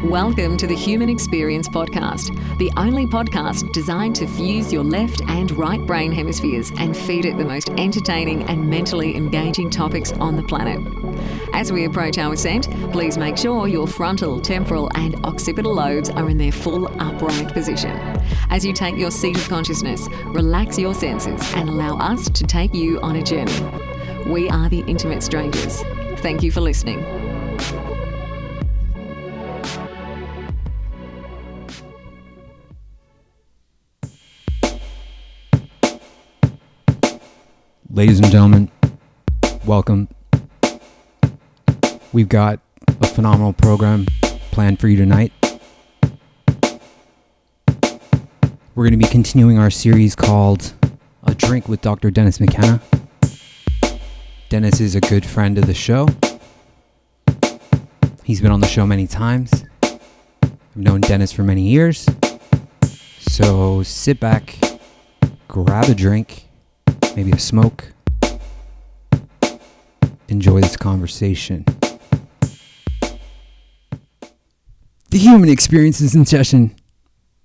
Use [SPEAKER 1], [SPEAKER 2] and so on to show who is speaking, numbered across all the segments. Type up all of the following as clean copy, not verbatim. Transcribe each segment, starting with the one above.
[SPEAKER 1] Welcome to the Human Experience Podcast, the only podcast designed to fuse your left and right brain hemispheres and feed it the most entertaining and mentally engaging topics on the planet. As we approach our ascent, please make sure your frontal, temporal and occipital lobes are in their full upright position. As you take your seat of consciousness, relax your senses and allow us to take you on a journey. We are the Intimate Strangers. Thank you for listening.
[SPEAKER 2] Ladies and gentlemen, welcome. We've got a phenomenal program planned for you tonight. We're going to be continuing our series called A Drink with Dr. Dennis Mckenna. Dennis is a good friend of the show. He's been on the show many times. I've known Dennis for many years. So sit back, grab a drink, maybe a smoke. Enjoy this conversation. The Human Experience is in session.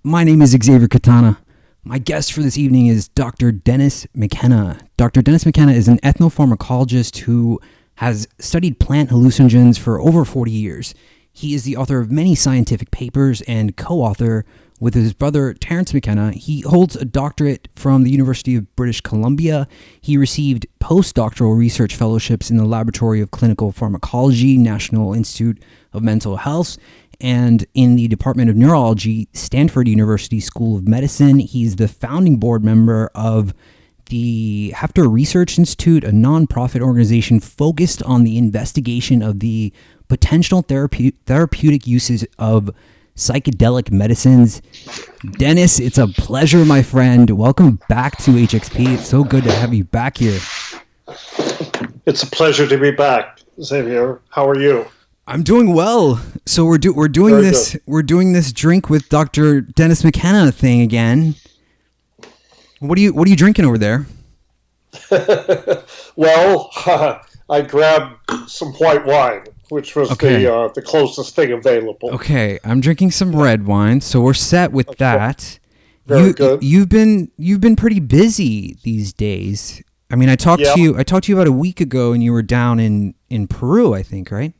[SPEAKER 2] My name is Xavier Katana. My guest for this evening is Dr. Dennis Mckenna. Dr. Dennis Mckenna is an ethnopharmacologist who has studied plant hallucinogens for over 40 years. He is the author of many scientific papers and co-author with his brother Terence Mckenna. He holds a doctorate from the University of British Columbia. He received postdoctoral research fellowships in the Laboratory of Clinical Pharmacology, National Institute of Mental Health, and in the Department of Neurology, Stanford University School of Medicine. He's the founding board member of the Hefter Research Institute, a nonprofit organization focused on the investigation of the potential therapeutic uses of psychedelic medicines. Dennis, it's a pleasure, my friend. Welcome back to HXP. It's so good to have you back here.
[SPEAKER 3] It's a pleasure to be back, Xavier. How are you?
[SPEAKER 2] I'm doing well. So we're doing this drink with Dr. Dennis Mckenna thing again. What are you drinking over there?
[SPEAKER 3] Well, I grabbed some white wine, which was the closest thing available.
[SPEAKER 2] Okay, I'm drinking some red wine, so we're set with that.
[SPEAKER 3] Very good.
[SPEAKER 2] You've been pretty busy these days. I mean, I talked to you about a week ago, and you were down in Peru, I think, right?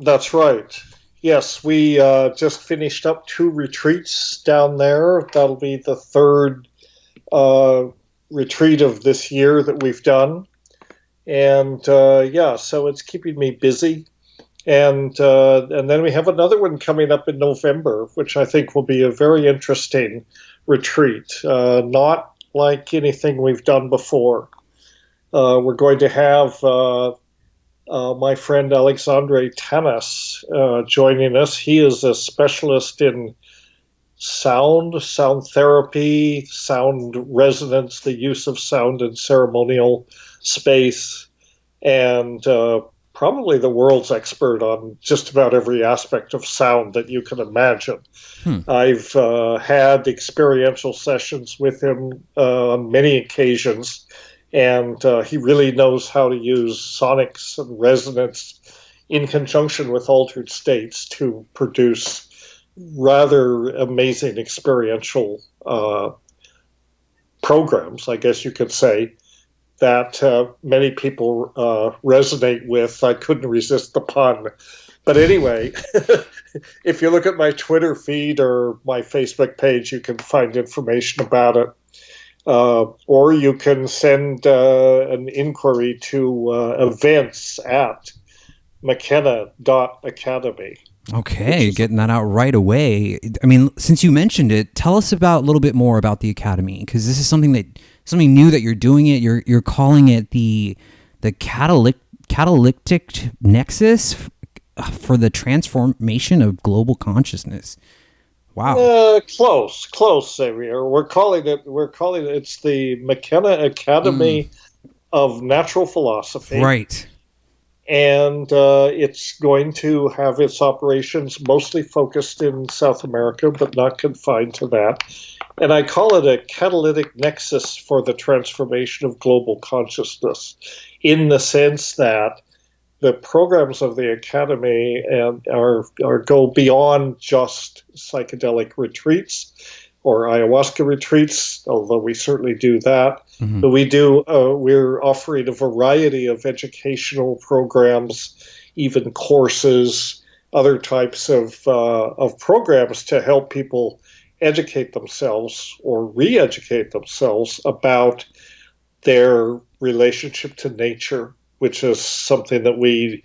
[SPEAKER 3] That's right. Yes, we just finished up 2 retreats down there. That'll be the 3rd retreat of this year that we've done. And so it's keeping me busy. And then we have another one coming up in November, which I think will be a very interesting retreat, not like anything we've done before. We're going to have my friend Alexandre Tanis joining us. He is a specialist in sound therapy, sound resonance, the use of sound in ceremonial space, and probably the world's expert on just about every aspect of sound that you can imagine. I've had experiential sessions with him on many occasions, and he really knows how to use sonics and resonance in conjunction with altered states to produce rather amazing experiential programs, I guess you could say, that many people resonate with. I couldn't resist the pun. But anyway, if you look at my Twitter feed or my Facebook page, you can find information about it. Or you can send an inquiry to events at Mckenna.academy.
[SPEAKER 2] Okay, getting that out right away. I mean, since you mentioned it, tell us a little bit more about the Academy, because this is something new that you're doing it. You're calling it the catalytic nexus for the transformation of global consciousness. Wow.
[SPEAKER 3] Close, Xavier. We're calling it. It's the Mckenna Academy of Natural Philosophy.
[SPEAKER 2] Right.
[SPEAKER 3] And it's going to have its operations mostly focused in South America, but not confined to that. And I call it a catalytic nexus for the transformation of global consciousness, in the sense that the programs of the Academy and are go beyond just psychedelic retreats or ayahuasca retreats, although we certainly do that.
[SPEAKER 2] Mm-hmm.
[SPEAKER 3] But we're offering a variety of educational programs, even courses, other types of programs to help people educate themselves or re-educate themselves about their relationship to nature, which is something that we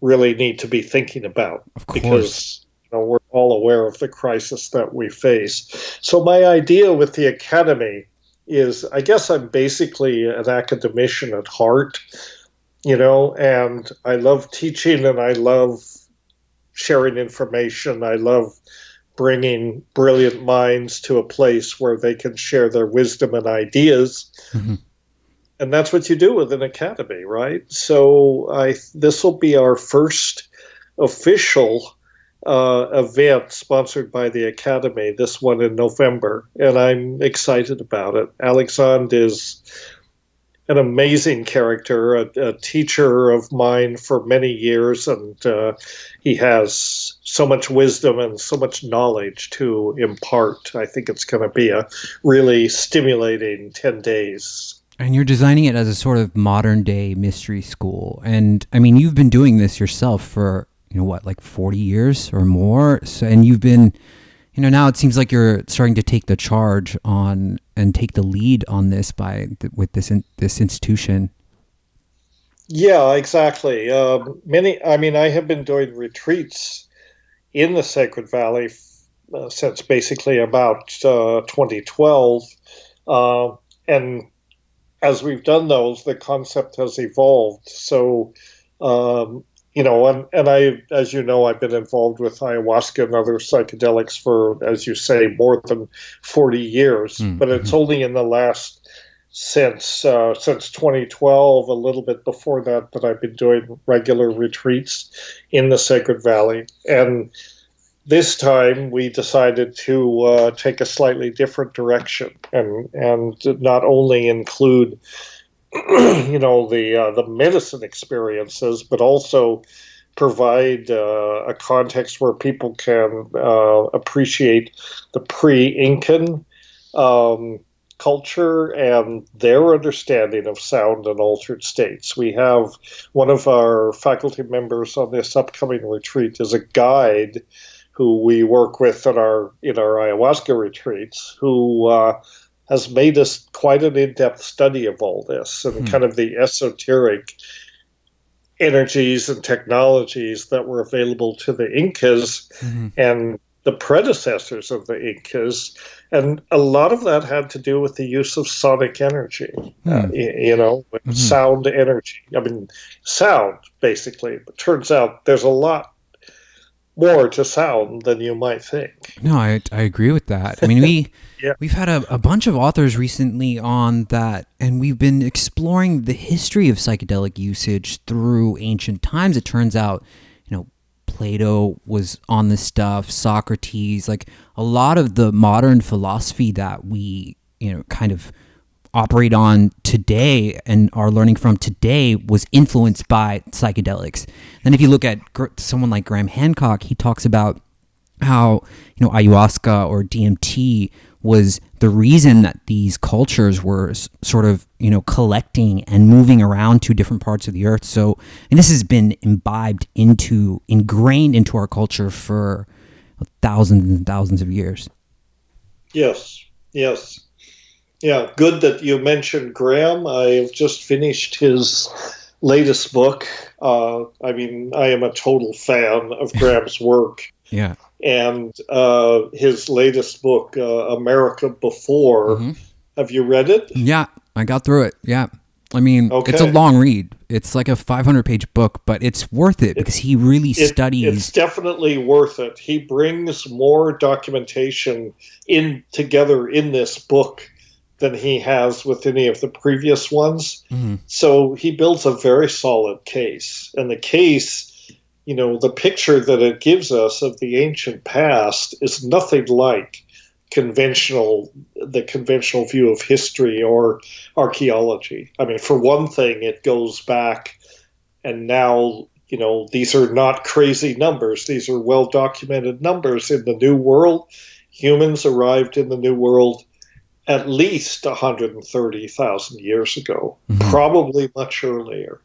[SPEAKER 3] really need to be thinking about.
[SPEAKER 2] Of course.
[SPEAKER 3] Because we're all aware of the crisis that we face. So my idea with the Academy is, I guess I'm basically an academician at heart, and I love teaching and I love sharing information. I love bringing brilliant minds to a place where they can share their wisdom and ideas.
[SPEAKER 2] Mm-hmm.
[SPEAKER 3] And that's what you do with an academy, right? So this will be our first official event sponsored by the Academy, this one in November, and I'm excited about it. Alexandre is an amazing character, a teacher of mine for many years, and he has so much wisdom and so much knowledge to impart. I think it's going to be a really stimulating 10 days.
[SPEAKER 2] And you're designing it as a sort of modern day mystery school. And I mean, you've been doing this yourself for, like 40 years or more. So, and you've been, now it seems like you're starting to take the charge on and take the lead on this with this institution.
[SPEAKER 3] Yeah, exactly. I have been doing retreats in the Sacred Valley since basically about 2012. And as we've done those, the concept has evolved. So, and I, as you know, I've been involved with ayahuasca and other psychedelics for, as you say, more than 40 years. Mm-hmm. But it's only in the last, since 2012, a little bit before that I've been doing regular retreats in the Sacred Valley. And this time we decided to take a slightly different direction and not only include the medicine experiences, but also provide a context where people can appreciate the pre-Incan culture and their understanding of sound and altered states. We have one of our faculty members on this upcoming retreat is a guide who we work with in our ayahuasca retreats, who has made us quite an in-depth study of all this and kind of the esoteric energies and technologies that were available to the Incas and the predecessors of the Incas. And a lot of that had to do with the use of sonic energy, with sound energy. I mean, sound, basically. But turns out there's a lot more to sound than you might think.
[SPEAKER 2] No, I agree with that. I mean, we've had a bunch of authors recently on that, and we've been exploring the history of psychedelic usage through ancient times. It turns out, Plato was on this stuff, Socrates, like a lot of the modern philosophy that we, kind of operate on today and are learning from today was influenced by psychedelics. Then if you look at someone like Graham Hancock, he talks about how, ayahuasca or DMT was the reason that these cultures were sort of, collecting and moving around to different parts of the earth. So, and this has been ingrained into our culture for thousands and thousands of years.
[SPEAKER 3] Yes. Yeah, good that you mentioned Graham. I've just finished his latest book. I am a total fan of Graham's work.
[SPEAKER 2] Yeah.
[SPEAKER 3] And his latest book, America Before, have you read it?
[SPEAKER 2] Yeah, I got through it. Yeah. I mean, It's a long read. It's like a 500-page book, but it's worth it because he really studies.
[SPEAKER 3] It's definitely worth it. He brings more documentation together in this book than he has with any of the previous ones. So he builds a very solid case. And the case, the picture that it gives us of the ancient past is nothing like the conventional view of history or archaeology. I mean, for one thing, it goes back And now, these are not crazy numbers. These are well-documented numbers. In the New World, humans arrived in the New World at least 130,000 years ago, probably much earlier.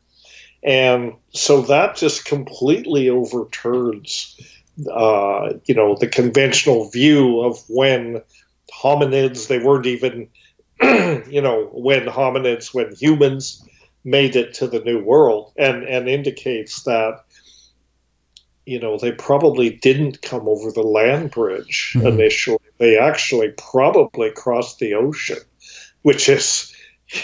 [SPEAKER 3] And so that just completely overturns, the conventional view of when hominids, they weren't even, when humans made it to the New World, and indicates that, they probably didn't come over the land bridge initially. They actually probably crossed the ocean, which is,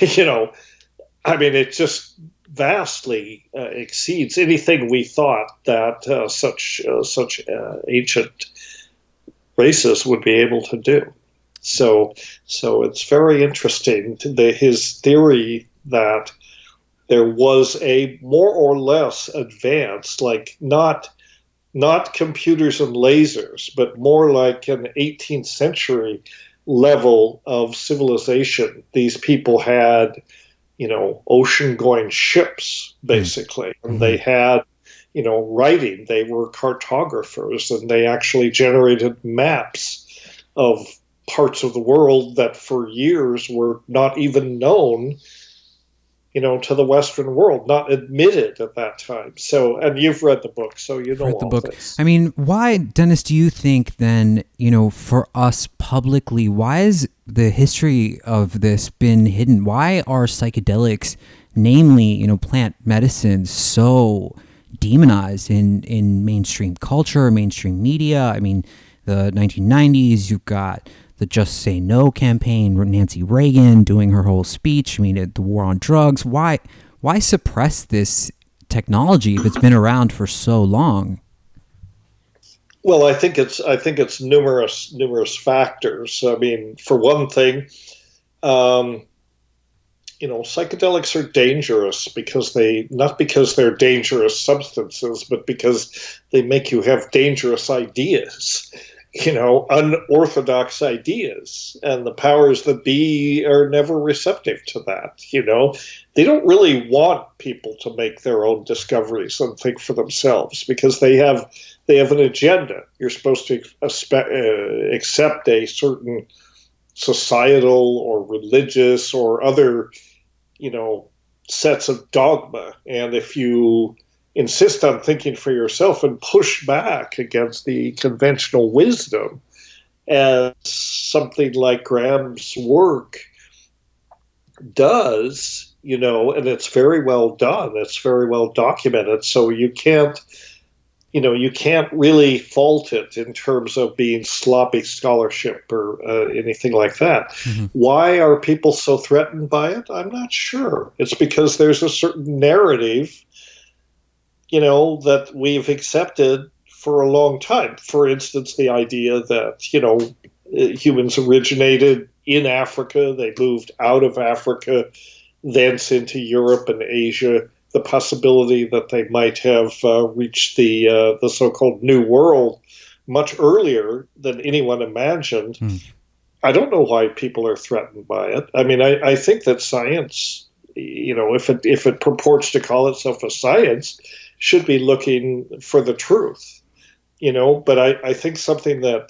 [SPEAKER 3] it just vastly exceeds anything we thought that such ancient races would be able to do. So it's very interesting, his theory that there was a more or less advanced, like not computers and lasers, but more like an 18th century level of civilization. These people had, ocean-going ships, basically, and they had, writing. They were cartographers, and they actually generated maps of parts of the world that for years were not even known, to the Western world, not admitted at that time. So, and you've read the book, so you know all this.
[SPEAKER 2] I mean, why, Dennis, do you think then, for us publicly, why has the history of this been hidden? Why are psychedelics, namely, plant medicine, so demonized in mainstream culture, mainstream media? I mean, the 1990s, you've got the Just Say No campaign, Nancy Reagan doing her whole speech. I mean, the war on drugs. Why suppress this technology if it's been around for so long?
[SPEAKER 3] Well, I think it's numerous factors. I mean, for one thing, psychedelics are dangerous not because they're dangerous substances, but because they make you have dangerous ideas. Unorthodox ideas, and the powers that be are never receptive to that. They don't really want people to make their own discoveries and think for themselves, because they have an agenda. You're supposed to accept a certain societal or religious or other, sets of dogma, and if you insist on thinking for yourself and push back against the conventional wisdom, as something like Graham's work does, and it's very well done, it's very well documented, so you can't really fault it in terms of being sloppy scholarship or anything like that. Why are people so threatened by it? I'm not sure. It's because there's a certain narrative that we've accepted for a long time. For instance, the idea that, humans originated in Africa, they moved out of Africa, thence into Europe and Asia, the possibility that they might have reached the so-called New World much earlier than anyone imagined. I don't know why people are threatened by it. I mean, I think that science, if it purports to call itself a science, should be looking for the truth, but I think something that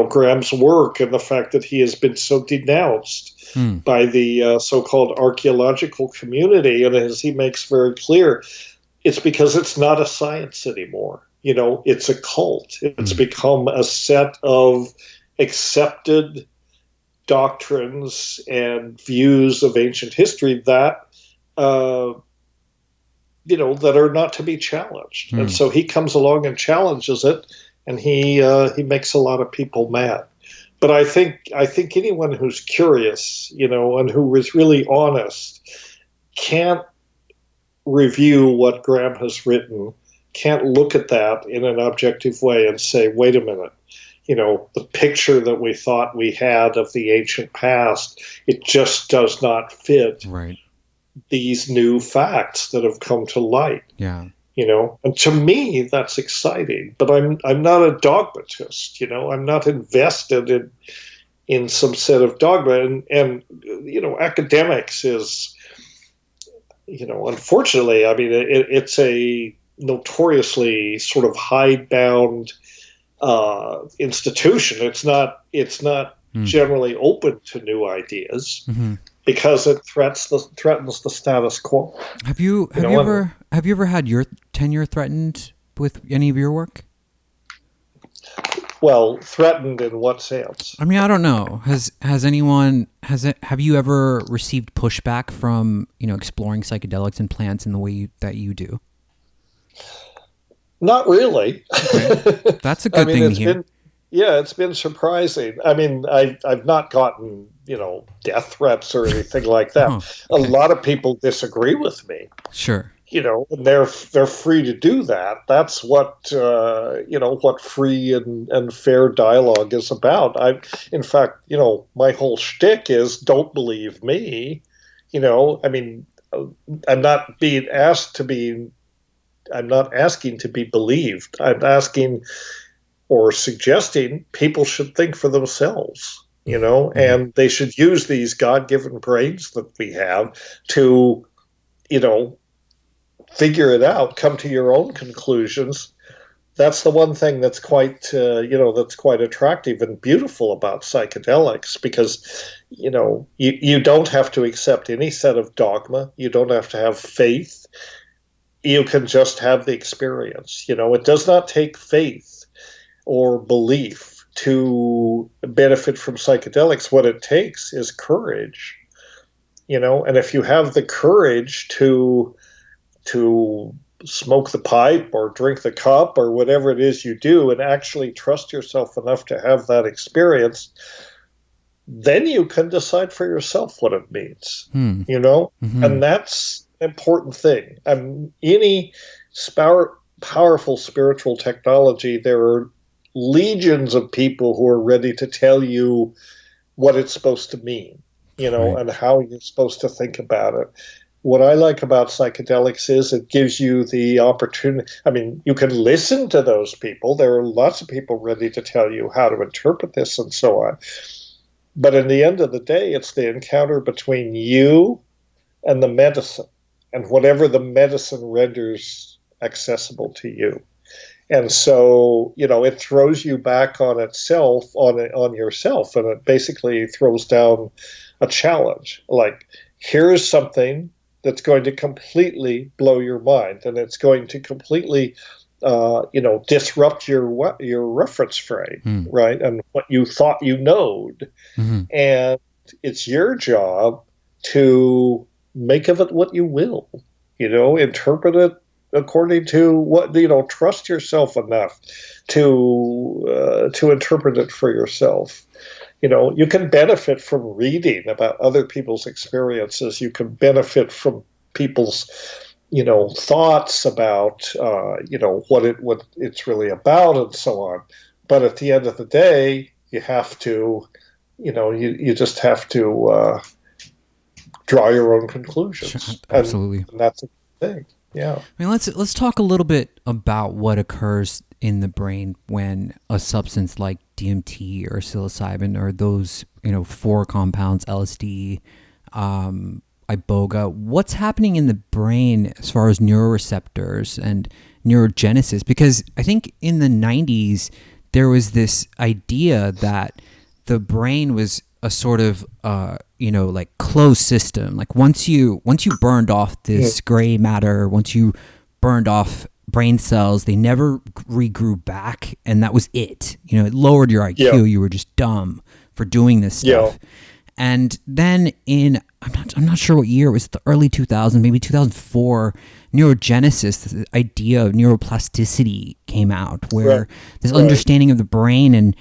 [SPEAKER 3] Graham's work, and the fact that he has been so denounced by the so-called archaeological community, and as he makes very clear, it's because it's not a science anymore. It's a cult. It's become a set of accepted doctrines and views of ancient history that that are not to be challenged. And so he comes along and challenges it, and he makes a lot of people mad. But I think anyone who's curious, and who is really honest, can't review what Graham has written, can't look at that in an objective way and say, wait a minute, the picture that we thought we had of the ancient past, it just does not fit.
[SPEAKER 2] Right.
[SPEAKER 3] These new facts that have come to light.
[SPEAKER 2] Yeah.
[SPEAKER 3] And to me, that's exciting, but I'm not a dogmatist, I'm not invested in some set of dogma, and academics is, unfortunately, I mean, it's a notoriously sort of hidebound institution. It's not generally open to new ideas because it threatens the status quo.
[SPEAKER 2] Have you ever had your tenure threatened with any of your work?
[SPEAKER 3] Well, threatened in what sense?
[SPEAKER 2] I mean, I don't know. Have you ever received pushback from, exploring psychedelics and plants in the way that you do?
[SPEAKER 3] Not really.
[SPEAKER 2] Okay. That's a good thing to hear.
[SPEAKER 3] It's been surprising. I mean, I've not gotten, death threats or anything like that.
[SPEAKER 2] Oh,
[SPEAKER 3] A
[SPEAKER 2] okay.
[SPEAKER 3] lot of people disagree with me.
[SPEAKER 2] Sure.
[SPEAKER 3] And they're free to do that. That's what what free and fair dialogue is about. In fact, my whole shtick is don't believe me. I mean, I'm not being asked to be. I'm not asking to be believed. I'm asking or suggesting people should think for themselves. And they should use these God-given brains that we have to, figure it out, come to your own conclusions. That's the one thing that's that's quite attractive and beautiful about psychedelics, because, you don't have to accept any set of dogma. You don't have to have faith. You can just have the experience. It does not take faith or belief to benefit from psychedelics. What it takes is courage, and if you have the courage to smoke the pipe or drink the cup or whatever it is you do and actually trust yourself enough to have that experience, then you can decide for yourself what it means, and that's an important thing. Any powerful spiritual technology, there are legions of people who are ready to tell you what it's supposed to mean,
[SPEAKER 2] Right.
[SPEAKER 3] and how you're supposed to think about it. What I like about psychedelics is it gives you the opportunity. I mean, you can listen to those people. There are lots of people ready to tell you how to interpret this and so on. But in the end of the day, it's the encounter between you and the medicine, and whatever the medicine renders accessible to you. And so, it throws you back on itself, on yourself, and it basically throws down a challenge. Like, here's something that's going to completely blow your mind, and it's going to completely, disrupt your reference frame, right? And what you thought you knowed. And it's your job to make of it what you will, interpret it according to what, trust yourself enough to interpret it for yourself. You can benefit from reading about other people's experiences. You can benefit from people's, thoughts about, what it's really about and so on. But at the end of the day, you have to, you just have to draw your own conclusions.
[SPEAKER 2] Sure, absolutely.
[SPEAKER 3] And that's a good thing. Yeah.
[SPEAKER 2] I mean, let's talk a little bit about what occurs in the brain when a substance like DMT or psilocybin or those, four compounds, LSD, iboga, what's happening in the brain as far as neuroreceptors and neurogenesis? Because I think in the 90s, there was this idea that the brain was a sort of, like closed system. Like once you burned off this gray matter, once you burned off brain cells, they never regrew back, and that was it. It lowered your IQ.
[SPEAKER 3] Yeah.
[SPEAKER 2] You were just dumb for doing this stuff.
[SPEAKER 3] Yeah.
[SPEAKER 2] And then I'm not sure what year it was, the early 2000s, maybe 2004, neurogenesis, the idea of neuroplasticity came out, where this understanding of the brain and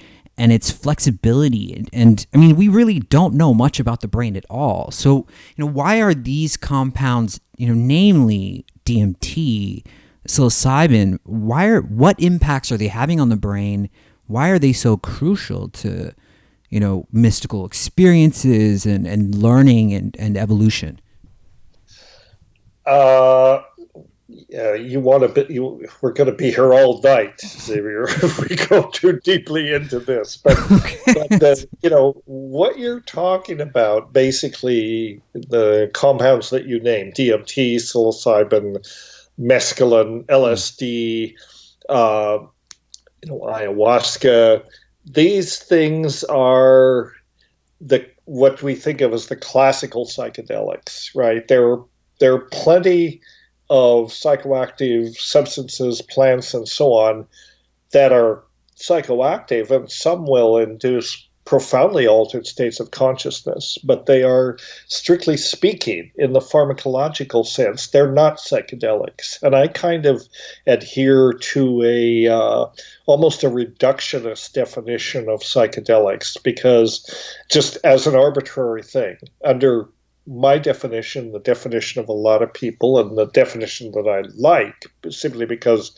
[SPEAKER 2] its flexibility. And I mean, we really don't know much about the brain at all. So, why are these compounds, namely DMT, psilocybin, what impacts are they having on the brain? Why are they so crucial to, mystical experiences and learning and evolution?
[SPEAKER 3] we're going to be here all night, Xavier, if we go too deeply into this. But what you're talking about, basically the compounds that you named, DMT, psilocybin, mescaline, LSD, uh, ayahuasca. These things are what we think of as the classical psychedelics, right? There are plenty of psychoactive substances, plants, and so on that are psychoactive, and some will induce profoundly altered states of consciousness, but they are, strictly speaking, in the pharmacological sense, they're not psychedelics. And I kind of adhere to a almost a reductionist definition of psychedelics, because just as an arbitrary thing, under my definition, the definition of a lot of people, and the definition that I like, simply because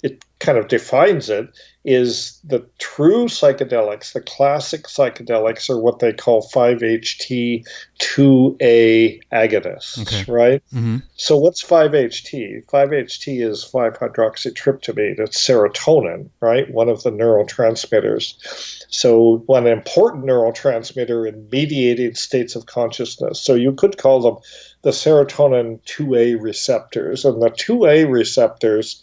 [SPEAKER 3] it kind of defines it, is the true psychedelics, the classic psychedelics, are what they call 5-HT2A agonists, right?
[SPEAKER 2] Mm-hmm.
[SPEAKER 3] So what's 5-HT? 5-HT is 5-hydroxytryptamine. It's serotonin, right? One of the neurotransmitters. So one important neurotransmitter in mediating states of consciousness. So you could call them the serotonin 2A receptors. And the 2A receptors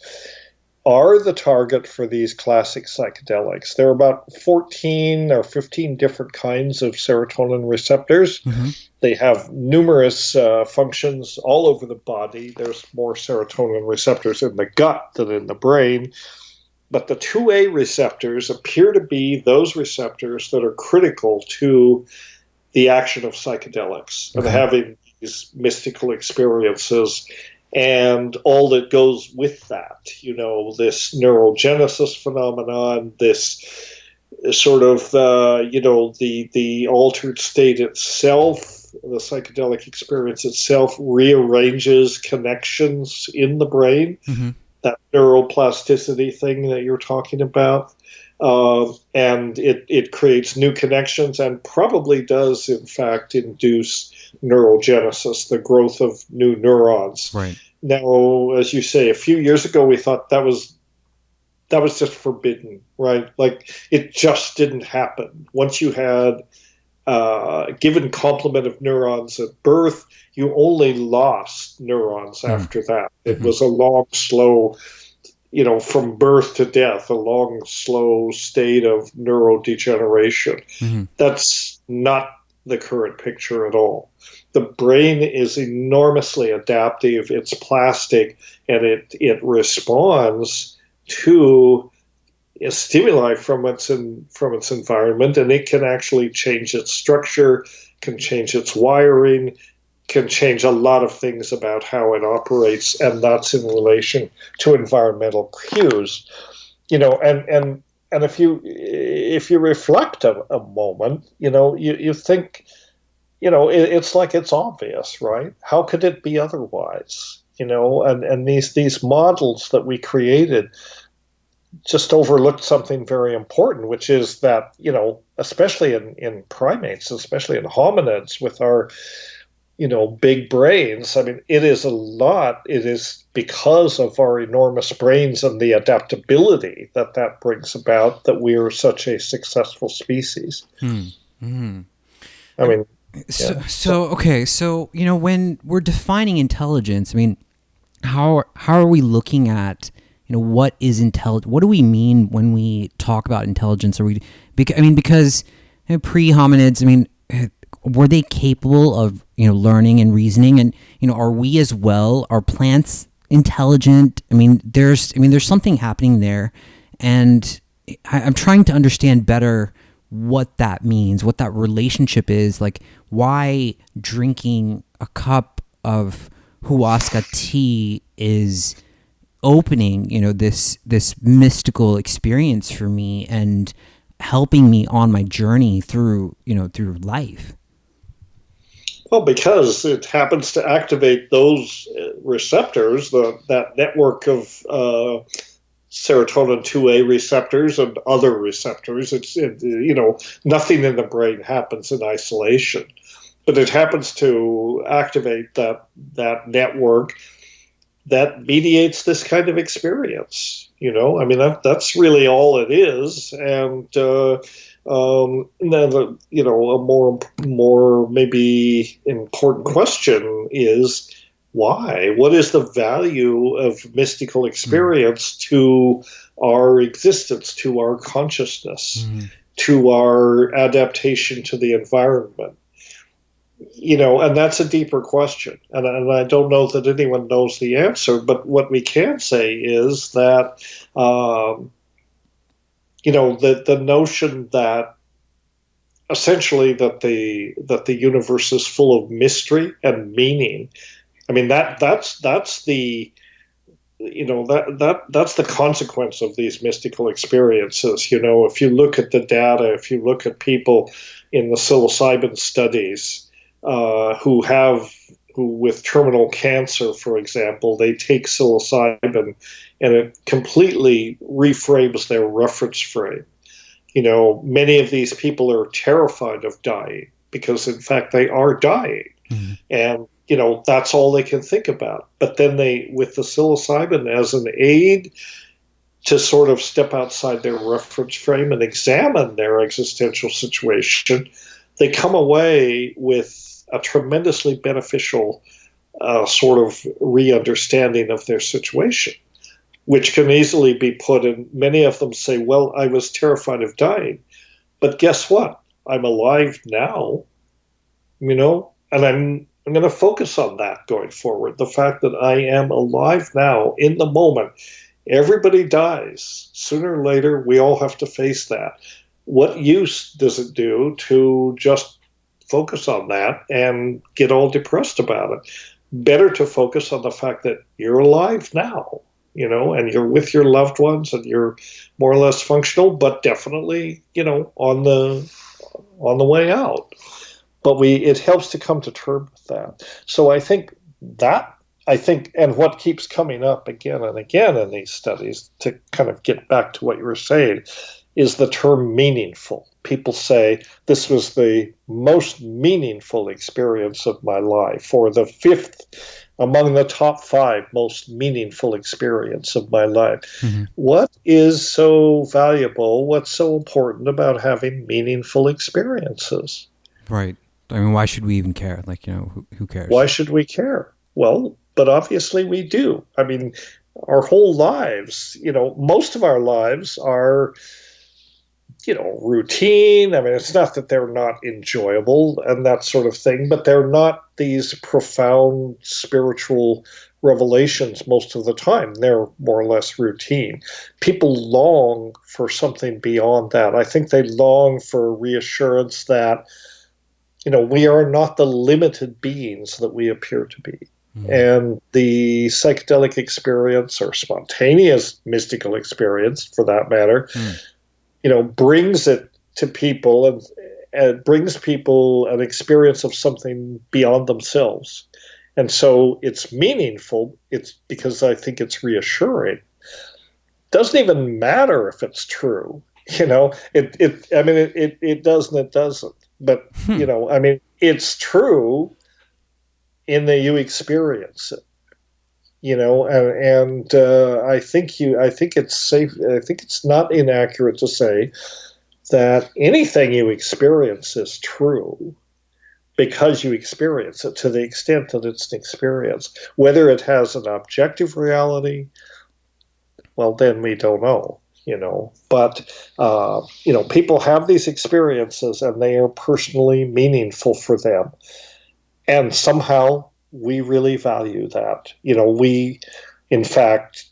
[SPEAKER 3] are the target for these classic psychedelics. There are about 14 or 15 different kinds of serotonin receptors. Mm-hmm. They have numerous functions all over the body. There's more serotonin receptors in the gut than in the brain. But the 2A receptors appear to be those receptors that are critical to the action of psychedelics, and having these mystical experiences and all that goes with that, this neurogenesis phenomenon, this sort of, the altered state itself, the psychedelic experience itself rearranges connections in the brain, that neuroplasticity thing that you're talking about. And it creates new connections, and probably does, in fact, induce neurogenesis, the growth of new neurons.
[SPEAKER 2] Right.
[SPEAKER 3] Now, as you say, a few years ago, we thought that was just forbidden, right? Like, it just didn't happen. Once you had given complement of neurons at birth, you only lost neurons after that. It was a long, slow, from birth to death, a long, slow state of neurodegeneration. That's not the current picture at all. The brain is enormously adaptive. It's plastic, and it responds to stimuli from its environment, and it can actually change its structure, can change its wiring, can change a lot of things about how it operates, and that's in relation to environmental cues. And if you reflect a moment, you think, it's like it's obvious, right? How could it be otherwise? And these models that we created just overlooked something very important, which is that, especially in primates, especially in hominids with our, big brains. I mean, it is because of our enormous brains and the adaptability that brings about that we are such a successful species.
[SPEAKER 2] Mm-hmm.
[SPEAKER 3] I mean,
[SPEAKER 2] So when we're defining intelligence, I mean, how are we looking at, what is intelligent? What do we mean when we talk about intelligence? Because pre-hominids, were they capable of, learning and reasoning? And, are we as well? Are plants intelligent? There's something happening there. And I'm trying to understand better what that means, what that relationship is. Like, why drinking a cup of ayahuasca tea is opening, this mystical experience for me and helping me on my journey through life.
[SPEAKER 3] Well, because it happens to activate those receptors, that network of serotonin 2A receptors and other receptors. Nothing in the brain happens in isolation, but it happens to activate that network. that mediates this kind of experience. I mean, that's really all it is. And then, a more maybe important question is why? What is the value of mystical experience to our existence, to our consciousness, to our adaptation to the environment? And that's a deeper question. And I don't know that anyone knows the answer, but what we can say is that, the notion that essentially that the universe is full of mystery and meaning. I mean, that's the that's the consequence of these mystical experiences. If you look at the data, if you look at people in the psilocybin studies, who with terminal cancer, for example, they take psilocybin and it completely reframes their reference frame. Many of these people are terrified of dying because, in fact, they are dying. And, that's all they can think about. But then with the psilocybin as an aid to sort of step outside their reference frame and examine their existential situation, they come away with a tremendously beneficial sort of re-understanding of their situation, which can easily be put in. Many of them say, well, I was terrified of dying, but guess what? I'm alive now, and I'm going to focus on that going forward. The fact that I am alive now in the moment. Everybody dies. Sooner or later, we all have to face that. What use does it do to just focus on that and get all depressed about it? Better to focus on the fact that you're alive now, and you're with your loved ones and you're more or less functional, but definitely, on the way out. But it helps to come to terms with that. So I think, and what keeps coming up again and again in these studies, to kind of get back to what you were saying, is the term meaningful. People say this was the most meaningful experience of my life, or the fifth among the top 5 most meaningful experience of my life. What is so valuable? What's so important about having meaningful experiences?
[SPEAKER 2] Right. I mean, why should we even care? Who cares?
[SPEAKER 3] Why should we care? Well, but obviously we do. I mean, our whole lives, most of our lives are, routine. I mean, it's not that they're not enjoyable and that sort of thing, but they're not these profound spiritual revelations most of the time. They're more or less routine. People long for something beyond that. I think they long for reassurance that, we are not the limited beings that we appear to be. And the psychedelic experience, or spontaneous mystical experience for that matter, brings it to people and brings people an experience of something beyond themselves. And so it's meaningful. It's because I think it's reassuring. Doesn't even matter if it's true. It does and it doesn't. But, it's true in that you experience it. I think it's safe. I think it's not inaccurate to say that anything you experience is true because you experience it to the extent that it's an experience. Whether it has an objective reality, well, then we don't know. But people have these experiences and they are personally meaningful for them. And somehow we really value that. We, in fact,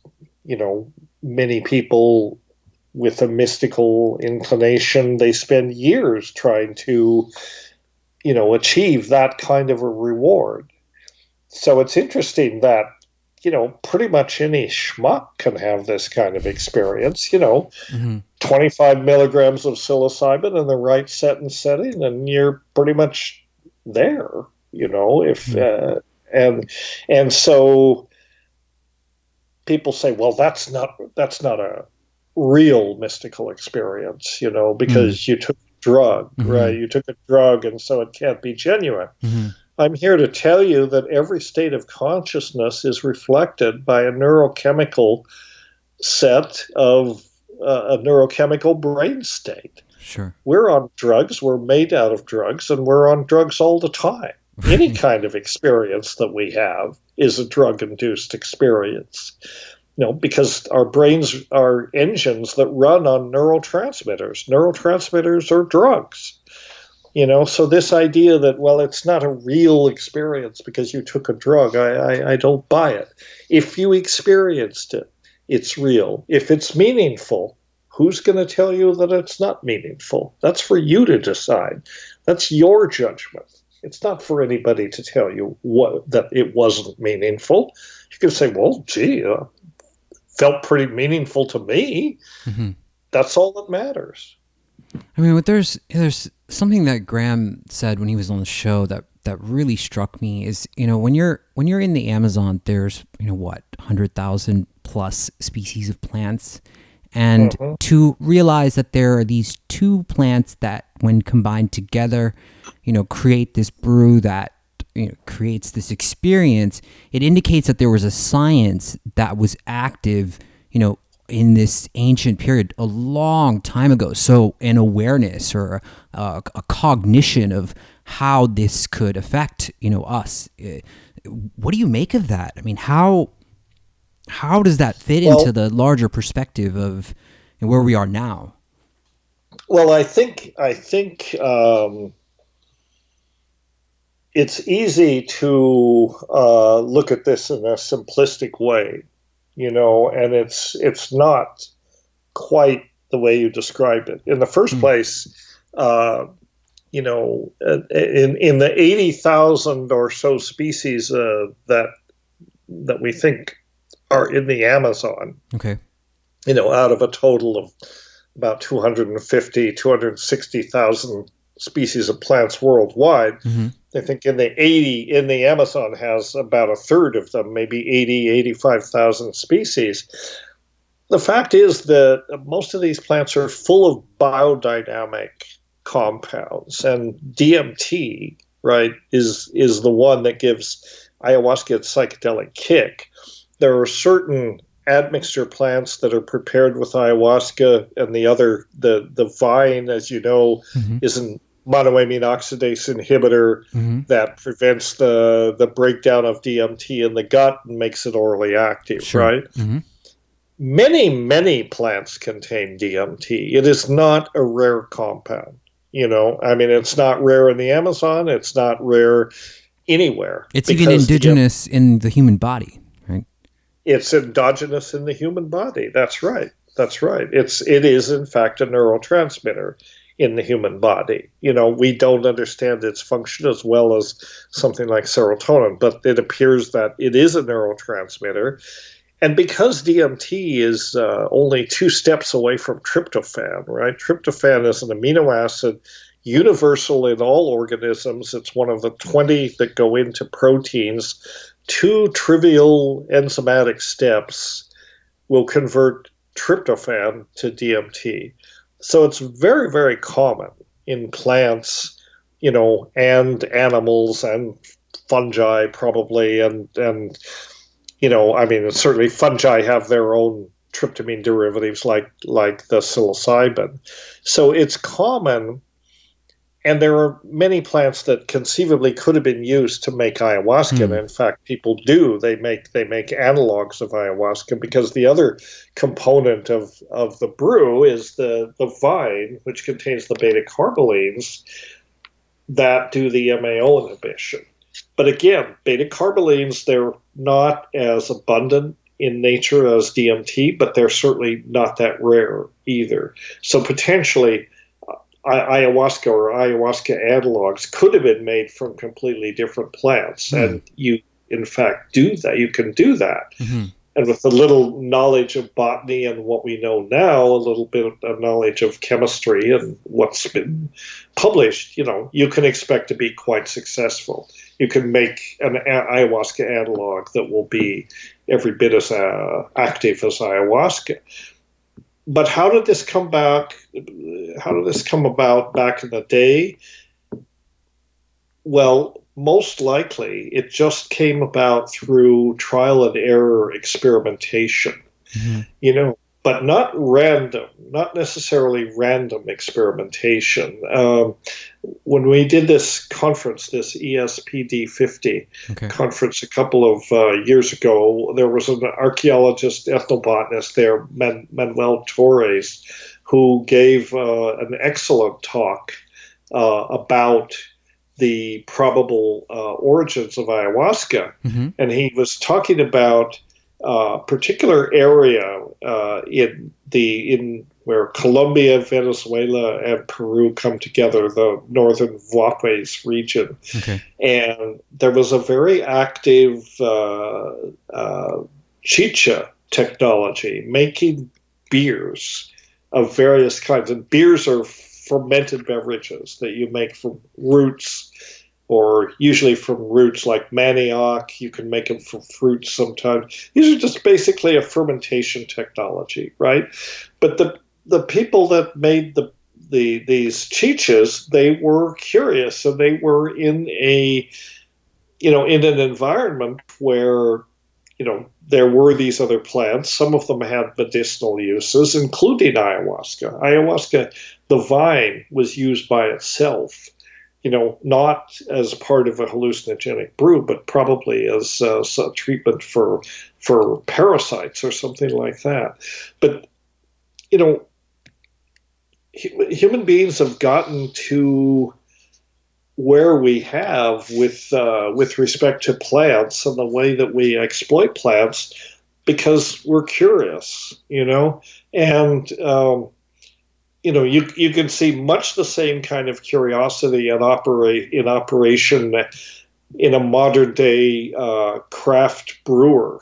[SPEAKER 3] many people with a mystical inclination, they spend years trying to, achieve that kind of a reward. So it's interesting that, pretty much any schmuck can have this kind of experience, 25 milligrams of psilocybin in the right set and setting, and you're pretty much there, and so people say, well, that's not a real mystical experience, because you took a drug, right? You took a drug, and so it can't be genuine. I'm here to tell you that every state of consciousness is reflected by a neurochemical set of a neurochemical brain state.
[SPEAKER 2] Sure.
[SPEAKER 3] We're on drugs, we're made out of drugs, and we're on drugs all the time. Any kind of experience that we have is a drug-induced experience. Because our brains are engines that run on neurotransmitters. Neurotransmitters are drugs. So this idea that, well, it's not a real experience because you took a drug, I don't buy it. If you experienced it, it's real. If it's meaningful, who's going to tell you that it's not meaningful? That's for you to decide. That's your judgment. It's not for anybody to tell you that it wasn't meaningful. You can say, well, gee, felt pretty meaningful to me.
[SPEAKER 2] Mm-hmm.
[SPEAKER 3] That's all that matters.
[SPEAKER 2] I mean, there's something that Graham said when he was on the show that really struck me is, when you're in the Amazon, there's 100,000 plus species of plants, and to realize that there are these two plants that, when combined together, create this brew that creates this experience, it indicates that there was a science that was active, in this ancient period a long time ago. So an awareness or a cognition of how this could affect, us. What do you make of that? I mean, how does that fit into the larger perspective of where we are now?
[SPEAKER 3] Well, I think it's easy to look at this in a simplistic way, and it's not quite the way you described it. In the first place, in the 80,000 or so species that we think are in the Amazon,
[SPEAKER 2] okay,
[SPEAKER 3] out of a total of about 260,000 species of plants worldwide. I think in the Amazon has about a third of them, maybe 85,000 species. The fact is that most of these plants are full of biodynamic compounds, and DMT, right, is the one that gives ayahuasca its psychedelic kick. There are certain admixture plants that are prepared with ayahuasca, and the vine, as you know, is an monoamine oxidase inhibitor that prevents the breakdown of DMT in the gut and makes it orally active, right? Many, many plants contain DMT. It is not a rare compound. It's not rare in the Amazon. It's not rare anywhere.
[SPEAKER 2] It's even indigenous in the human body, right?
[SPEAKER 3] It's endogenous in the human body. That's right. It is, in fact, a neurotransmitter in the human body. We don't understand its function as well as something like serotonin, but it appears that it is a neurotransmitter. And because DMT is only 2 steps away from tryptophan, right? Tryptophan is an amino acid universal in all organisms. It's one of the 20 that go into proteins. 2 trivial enzymatic steps will convert tryptophan to DMT. So it's very, very common in plants, and animals and fungi probably, and certainly fungi have their own tryptamine derivatives like the psilocybin. So it's common, and there are many plants that conceivably could have been used to make ayahuasca. And in fact, people do. They make analogs of ayahuasca, because the other component of the brew is the vine, which contains the beta carbolines that do the MAO inhibition. But again, beta carbolines, they're not as abundant in nature as DMT, but they're certainly not that rare either. So potentially, ayahuasca or ayahuasca analogs could have been made from completely different plants. And you, in fact, do that. You can do that. And with a little knowledge of botany and what we know now, a little bit of knowledge of chemistry and what's been published, you can expect to be quite successful. You can make an ayahuasca analog that will be every bit as active as ayahuasca. But how did this come back? How did this come about back in the day? Well, most likely it just came about through trial and error experimentation,
[SPEAKER 2] Mhm.
[SPEAKER 3] But not random, not necessarily random experimentation. When we did this conference, this ESPD 50
[SPEAKER 2] Okay.
[SPEAKER 3] conference a couple of years ago, there was an archaeologist, ethnobotanist there, Manuel Torres, who gave an excellent talk about the probable origins of ayahuasca.
[SPEAKER 2] Mm-hmm.
[SPEAKER 3] And he was talking about particular area in where Colombia, Venezuela, and Peru come together, the northern Vapes region.
[SPEAKER 2] Okay.
[SPEAKER 3] And there was a very active chicha technology making beers of various kinds. And beers are fermented beverages that you make from roots, or usually from roots like manioc. You can make them from fruits sometimes. These are just basically a fermentation technology, right? But the people that made these chichas, they were curious, and they were in in an environment where there were these other plants. Some of them had medicinal uses, including ayahuasca. Ayahuasca, the vine, was used by itself, not as part of a hallucinogenic brew, but probably as a treatment for parasites or something like that. But human beings have gotten to where we have with respect to plants and the way that we exploit plants because we're curious, and you can see much the same kind of curiosity in operation in a modern day craft brewer.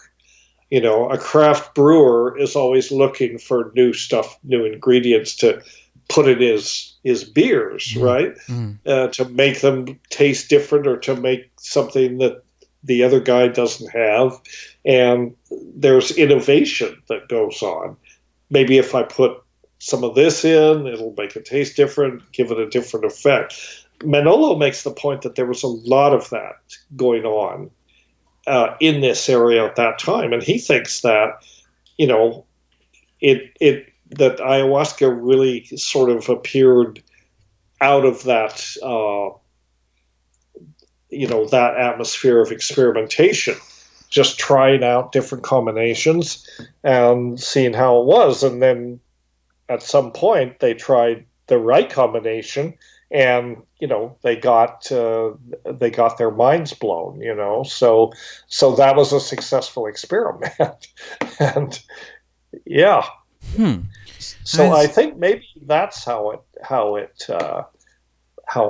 [SPEAKER 3] A craft brewer is always looking for new stuff, new ingredients to put in his beers, right? To make them taste different, or to make something that the other guy doesn't have. And there's innovation that goes on. Maybe if I put some of this in, it'll make it taste different, give it a different effect. Manolo makes the point that there was a lot of that going on in this area at that time, and he thinks that that ayahuasca really sort of appeared out of that that atmosphere of experimentation, just trying out different combinations and seeing how it was, and then at some point they tried the right combination, and they got their minds blown. So that was a successful experiment, and yeah. So I think maybe that's how it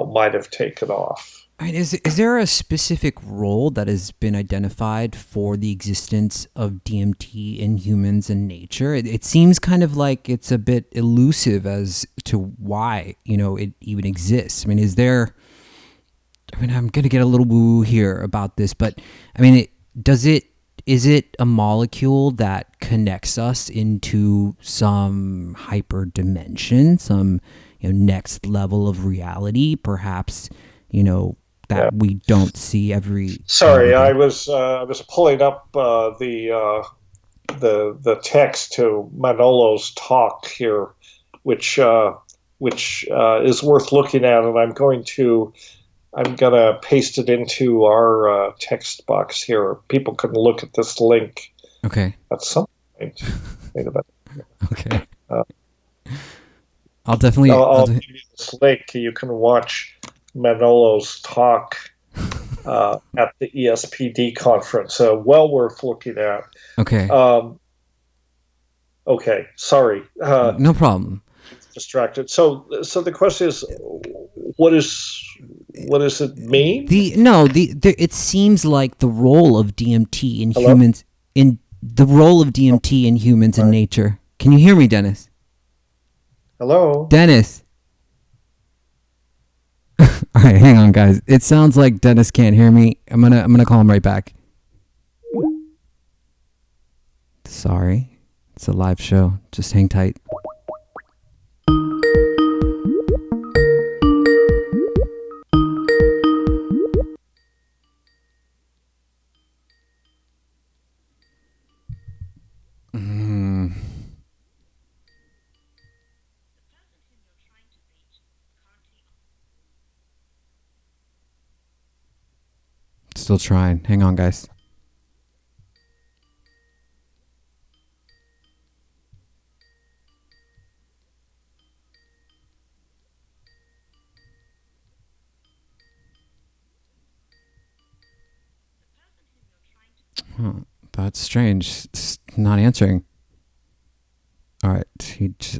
[SPEAKER 3] might have taken off.
[SPEAKER 2] Right. Is there a specific role that has been identified for the existence of DMT in humans and nature? It seems kind of like it's a bit elusive as to why, it even exists. I mean, I'm going to get a little woo here about this, but I mean, is it a molecule that connects us into some hyper dimension, some next level of reality, perhaps, that we don't see every.
[SPEAKER 3] Sorry, I was pulling up the text to Manolo's talk here, which is worth looking at, and I'm gonna paste it into our text box here. People can look at this link.
[SPEAKER 2] Okay.
[SPEAKER 3] At some point. Wait a minute.
[SPEAKER 2] Okay. I'll give
[SPEAKER 3] you this link. You can watch Manolo's talk at the ESPD conference. Well worth looking at.
[SPEAKER 2] Okay.
[SPEAKER 3] Okay. Sorry.
[SPEAKER 2] No problem.
[SPEAKER 3] Distracted. So the question is, what does it mean?
[SPEAKER 2] It seems like the role of DMT in
[SPEAKER 3] Hello?
[SPEAKER 2] humans in humans and nature. Can you hear me, Dennis?
[SPEAKER 3] Hello?
[SPEAKER 2] Dennis. All right, hang on, guys. It sounds like Dennis can't hear me. I'm gonna call him right back. Sorry, it's a live show. Just hang tight. still trying. Hang on, guys. Huh, that's strange. It's not answering. All right.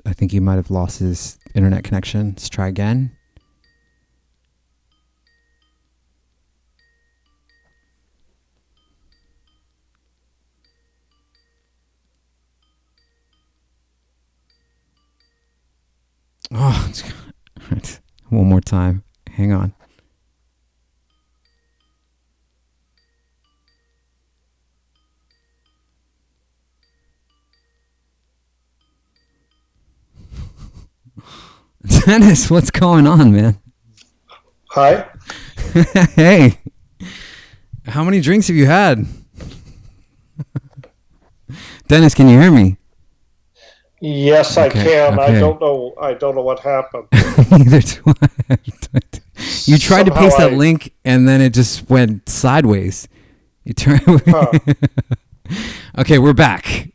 [SPEAKER 2] I think he might have lost his internet connection. Let's try again. Oh, all right. One more time. Hang on. Dennis, what's going on, man?
[SPEAKER 3] Hi.
[SPEAKER 2] Hey, how many drinks have you had? Dennis, can you hear me?
[SPEAKER 3] Yes,
[SPEAKER 2] Okay,
[SPEAKER 3] I can.
[SPEAKER 2] okay.
[SPEAKER 3] I don't know what happened.
[SPEAKER 2] Neither do I. You tried to paste that
[SPEAKER 3] Somehow
[SPEAKER 2] link, and then it just went sideways. You turn.
[SPEAKER 3] Huh.
[SPEAKER 2] Okay, we're back.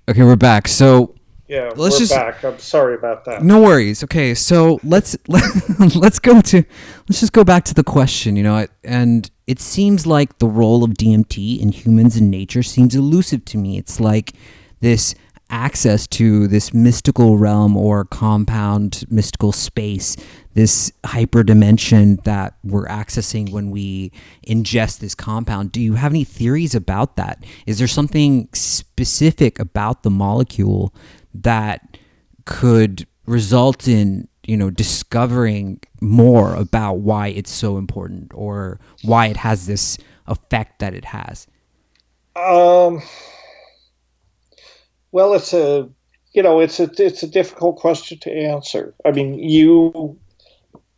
[SPEAKER 2] So
[SPEAKER 3] Yeah,
[SPEAKER 2] let's
[SPEAKER 3] we're
[SPEAKER 2] just.
[SPEAKER 3] back. I'm sorry about that.
[SPEAKER 2] No worries. Okay, so let's just go back to the question. And it seems like the role of DMT in humans and nature seems elusive to me. It's like this access to this mystical realm or compound mystical space, this hyperdimension that we're accessing when we ingest this compound. Do you have any theories about that? Is there something specific about the molecule that could result in discovering more about why it's so important or why it has this effect that it has?
[SPEAKER 3] Well, it's a difficult question to answer. I mean, you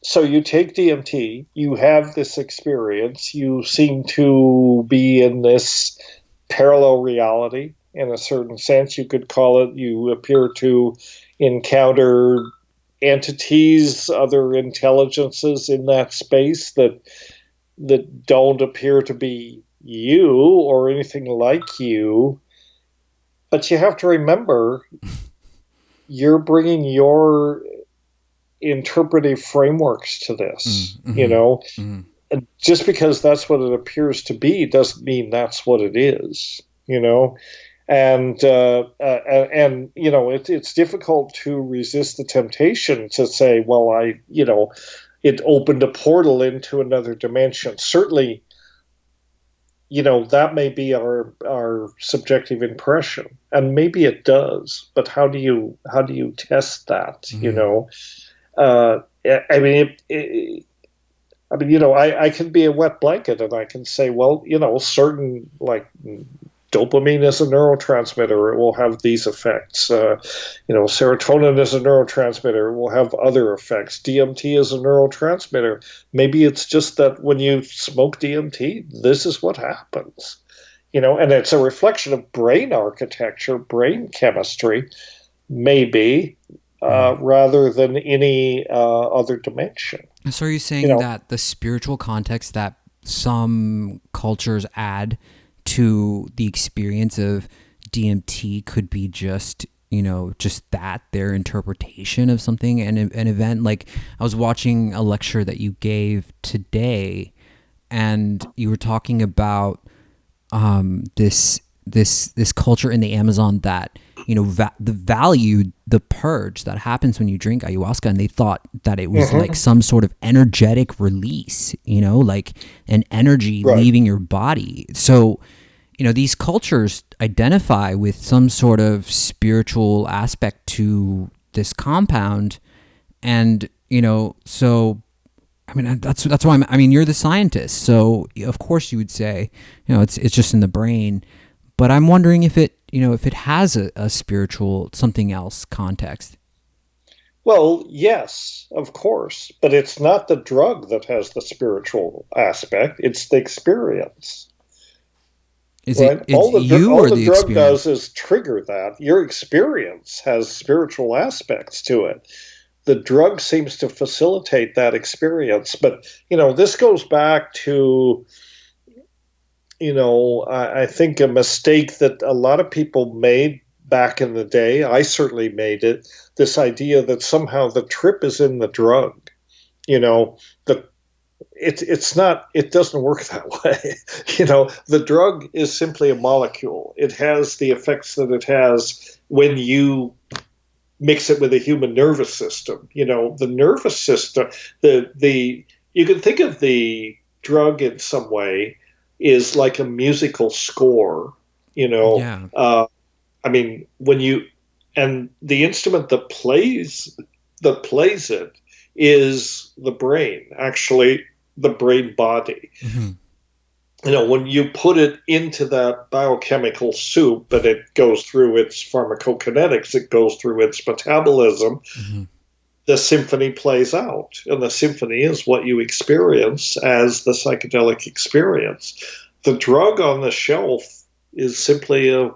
[SPEAKER 3] take DMT, you have this experience, you seem to be in this parallel reality in a certain sense. You could call it, you appear to encounter entities, other intelligences in that space that don't appear to be you or anything like you. But you have to remember, you're bringing your interpretive frameworks to this.
[SPEAKER 2] Mm-hmm.
[SPEAKER 3] And just because that's what it appears to be doesn't mean that's what it is. And it's difficult to resist the temptation to say, well, it opened a portal into another dimension. Certainly, that may be our subjective impression, and maybe it does. But how do you test that?
[SPEAKER 2] Mm-hmm.
[SPEAKER 3] I can be a wet blanket, and I can say, well, certain, like, dopamine is a neurotransmitter; it will have these effects. Serotonin is a neurotransmitter; it will have other effects. DMT is a neurotransmitter. Maybe it's just that when you smoke DMT, this is what happens. And it's a reflection of brain architecture, brain chemistry, maybe, rather than any other dimension.
[SPEAKER 2] So are you saying that the spiritual context that some cultures add to the experience of DMT could be just that, their interpretation of something, an event? Like, I was watching a lecture that you gave today, and you were talking about this culture in the Amazon that valued the purge that happens when you drink ayahuasca, and they thought that it was like some sort of energetic release, like an energy leaving your body. So these cultures identify with some sort of spiritual aspect to this compound, and so I mean, that's why you're the scientist, so of course you would say, it's just in the brain. But I'm wondering if it has a spiritual, something else context.
[SPEAKER 3] Well, yes, of course, but it's not the drug that has the spiritual aspect; it's the experience.
[SPEAKER 2] Is
[SPEAKER 3] right?
[SPEAKER 2] it all the
[SPEAKER 3] drug
[SPEAKER 2] experience
[SPEAKER 3] does is trigger that. Your experience has spiritual aspects to it. The drug seems to facilitate that experience. But, this goes back to I think a mistake that a lot of people made back in the day, I certainly made it, this idea that somehow the trip is in the drug. You know, the it's not, it doesn't work that way. The drug is simply a molecule. It has the effects that it has when you mix it with the human nervous system. The nervous system, the you can think of the drug in some way is like a musical score.
[SPEAKER 2] Yeah.
[SPEAKER 3] I mean, when you and the instrument that plays it is the brain, actually the brain body.
[SPEAKER 2] Hmm.
[SPEAKER 3] When you put it into that biochemical soup and it goes through its pharmacokinetics, it goes through its metabolism,
[SPEAKER 2] Hmm.
[SPEAKER 3] the symphony plays out. And the symphony is what you experience as the psychedelic experience. The drug on the shelf is simply a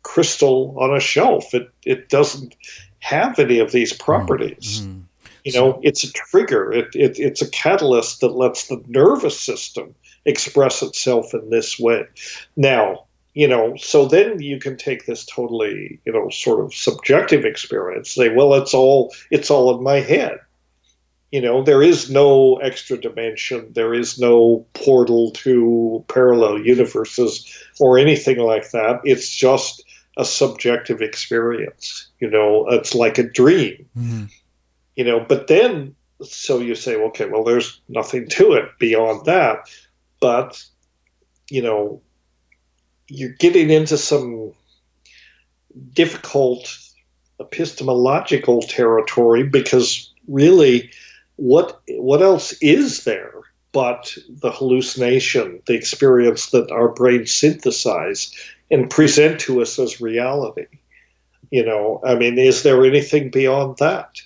[SPEAKER 3] crystal on a shelf. It doesn't have any of these properties.
[SPEAKER 2] Hmm. So,
[SPEAKER 3] It's a trigger. It's a catalyst that lets the nervous system express itself in this way. Now, so then you can take this totally, sort of subjective experience, say, well, it's all in my head. There is no extra dimension. There is no portal to parallel universes or anything like that. It's just a subjective experience. It's like a dream.
[SPEAKER 2] hmm.
[SPEAKER 3] But then, so you say, okay, well, there's nothing to it beyond that. But, you're getting into some difficult epistemological territory, because really, what else is there but the hallucination, the experience that our brains synthesize and present to us as reality? I mean, is there anything beyond that?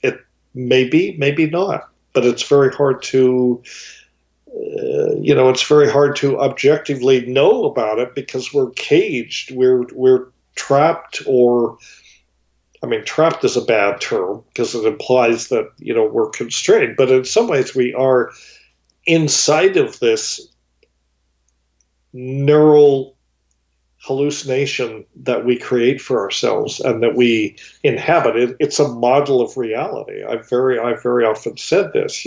[SPEAKER 3] It maybe not, but it's very hard to objectively know about it, because we're caged, we're trapped. Or, I mean, trapped is a bad term because it implies that we're constrained, but in some ways we are inside of this neural hallucination that we create for ourselves and that we inhabit. It's a model of reality. I've very often said this.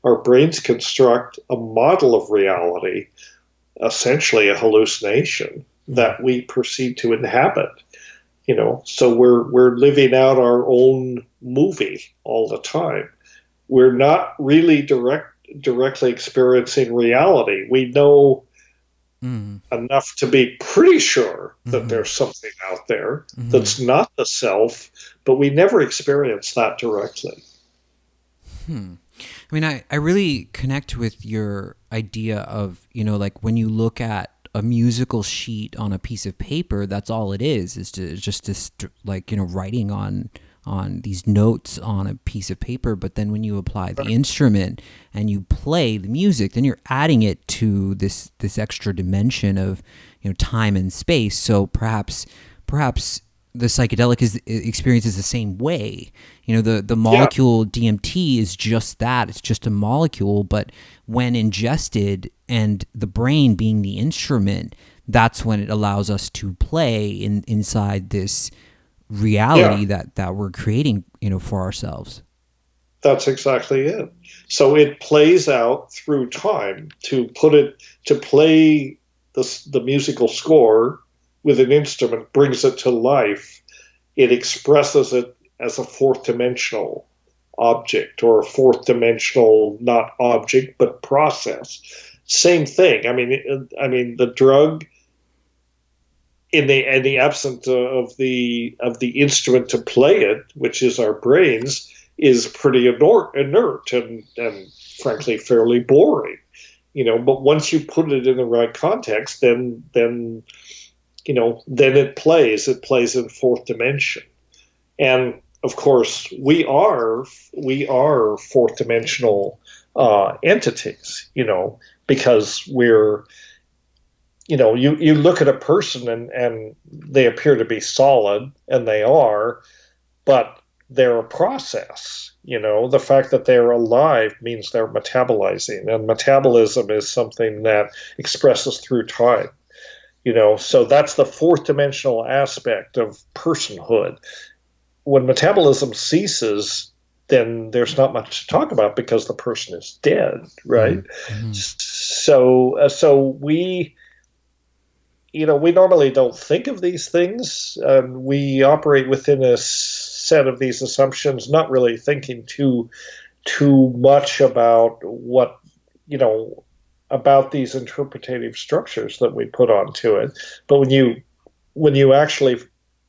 [SPEAKER 3] Our brains construct a model of reality, essentially a hallucination that we proceed to inhabit. So we're living out our own movie all the time. We're not really directly experiencing reality. We know enough to be pretty sure that there's something out there that's not the self, but we never experience that directly.
[SPEAKER 2] I mean, I really connect with your idea of, like when you look at a musical sheet on a piece of paper, that's all it is just this, like, writing on these notes on a piece of paper. But then when you apply the instrument and you play the music, then you're adding it to this extra dimension of, time and space. So perhaps the psychedelic experience is the same way. The molecule DMT is just that. It's just a molecule, but when ingested and the brain being the instrument, that's when it allows us to play inside this reality that we're creating, for ourselves.
[SPEAKER 3] That's exactly it. So it plays out through time. To play the musical score with an instrument brings it to life. It expresses it as a fourth dimensional object, or a fourth dimensional, not object, but process. Same thing. I mean, the drug, in the absence of the instrument to play it, which is our brains, is pretty inert and frankly fairly boring. But once you put it in the right context, then it plays in fourth dimension. And of course, we are fourth dimensional entities, because we're, you look at a person and they appear to be solid, and they are, but they're a process. The fact that they're alive means they're metabolizing, and metabolism is something that expresses through time. So that's the fourth dimensional aspect of personhood. When metabolism ceases, then there's not much to talk about because the person is dead, right?
[SPEAKER 2] Mm-hmm.
[SPEAKER 3] So we normally don't think of these things. We operate within a set of these assumptions, not really thinking too much about what about these interpretative structures that we put onto it. But when you actually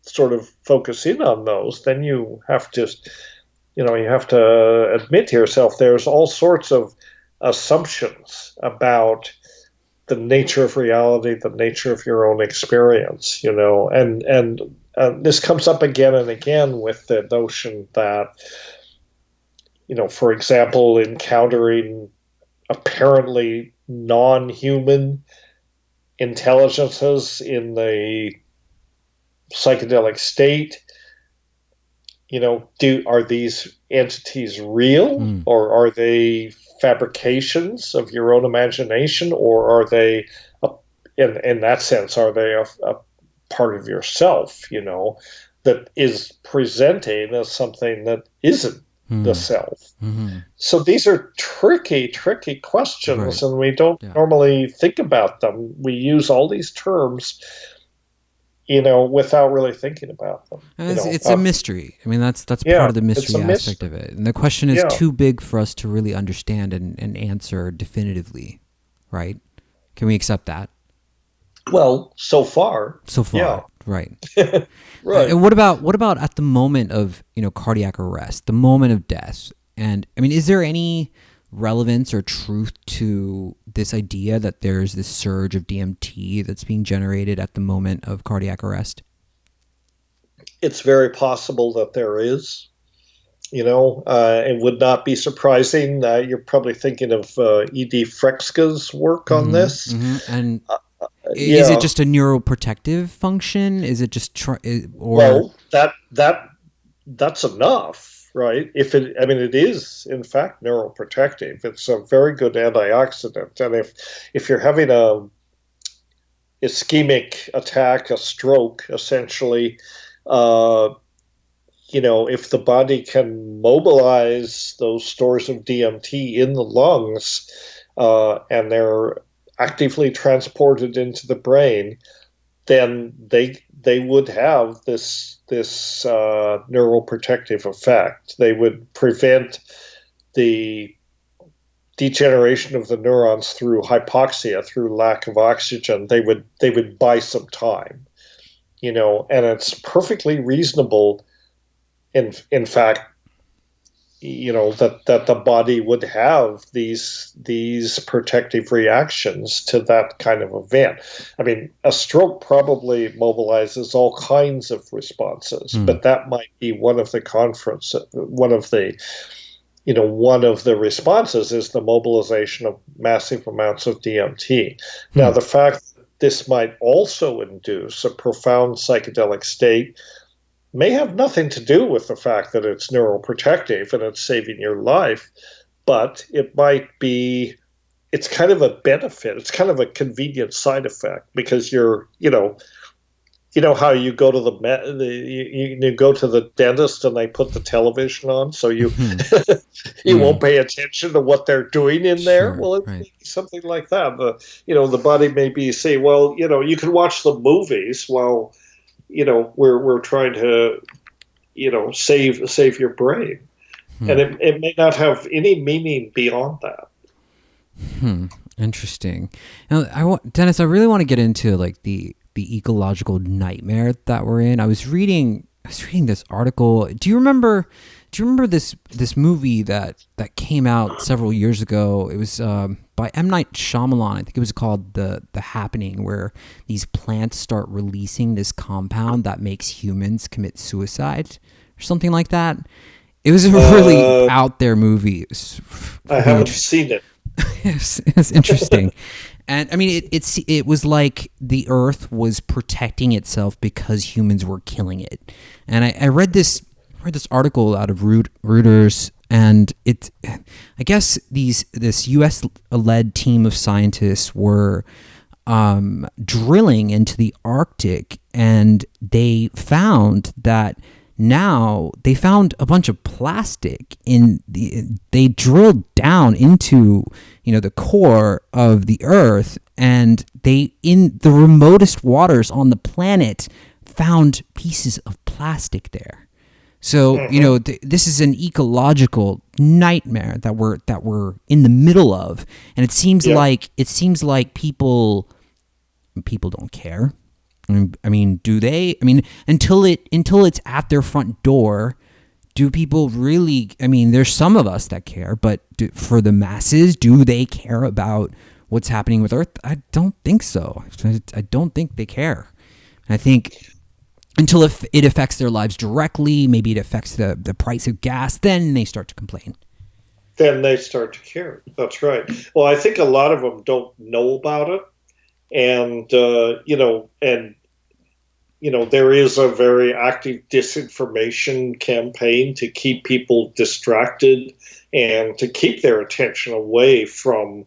[SPEAKER 3] sort of focus in on those, then you have to admit to yourself there's all sorts of assumptions about the nature of reality, the nature of your own experience, and this comes up again and again with the notion that, for example, encountering apparently non-human intelligences in the psychedelic state, are these entities real, or are they fabrications of your own imagination, or are they, in that sense, are they a part of yourself, that is presenting as something that isn't the self?
[SPEAKER 2] Mm-hmm.
[SPEAKER 3] So these are tricky questions,
[SPEAKER 2] right.
[SPEAKER 3] and we don't normally think about them. We use all these terms, without really thinking about them.
[SPEAKER 2] It's a mystery. I mean, that's part of the mystery aspect of it. And the question is too big for us to really understand and answer definitively, right? Can we accept that?
[SPEAKER 3] Well, so far,
[SPEAKER 2] right.
[SPEAKER 3] right.
[SPEAKER 2] And what about at the moment of cardiac arrest, the moment of death? And I mean, is there any relevance or truth to this idea that there's this surge of DMT that's being generated at the moment of cardiac arrest?
[SPEAKER 3] It's very possible that there is. It would not be surprising. You're probably thinking of E.D. Frexka's work on this.
[SPEAKER 2] Mm-hmm. And is it just a neuroprotective function? Is it just
[SPEAKER 3] well, that's enough. Right. It is in fact neuroprotective. It's a very good antioxidant. And if you're having a ischemic attack, a stroke, essentially, if the body can mobilize those stores of DMT in the lungs, and they're actively transported into the brain, then they would have this neuroprotective effect. They would prevent the degeneration of the neurons through hypoxia, through lack of oxygen. They would buy some time, and it's perfectly reasonable, in fact, that the body would have these protective reactions to that kind of event. I mean, a stroke probably mobilizes all kinds of responses, but that might be one of the responses is the mobilization of massive amounts of DMT. Now, the fact that this might also induce a profound psychedelic state may have nothing to do with the fact that it's neuroprotective and it's saving your life, but it might be, it's kind of a benefit. It's kind of a convenient side effect because you're, how you go to you go to the dentist and they put the television on, so you you won't pay attention to what they're doing in there. Well, it may be something like that. The body may be saying, well, you can watch the movies while we're trying to, save your brain, and it may not have any meaning beyond that.
[SPEAKER 2] Interesting. Now, Dennis, I really want to get into like the ecological nightmare that we're in. I was reading this article. Do you remember this movie that came out several years ago? It was by M. Night Shyamalan. I think it was called The Happening, where these plants start releasing this compound that makes humans commit suicide or something like that. It was a really out there movie.
[SPEAKER 3] I haven't seen it.
[SPEAKER 2] It's interesting. And I mean, it was like the earth was protecting itself because humans were killing it. And I read this read this article out of Reuters, and I guess this U.S. led team of scientists were drilling into the Arctic, and they found a bunch of plastic they drilled down into, the core of the Earth, and they, in the remotest waters on the planet, found pieces of plastic there. So, this is an ecological nightmare that we're in the middle of, and it seems like people don't care. I mean, do they? I mean, until it's at their front door, do people really? I mean, there's some of us that care, but for the masses, do they care about what's happening with Earth? I don't think so. I don't think they care. I think until if it affects their lives directly, maybe it affects the price of gas, then they start to complain.
[SPEAKER 3] Then they start to care. That's right. Well, I think a lot of them don't know about it. And, there is a very active disinformation campaign to keep people distracted and to keep their attention away from,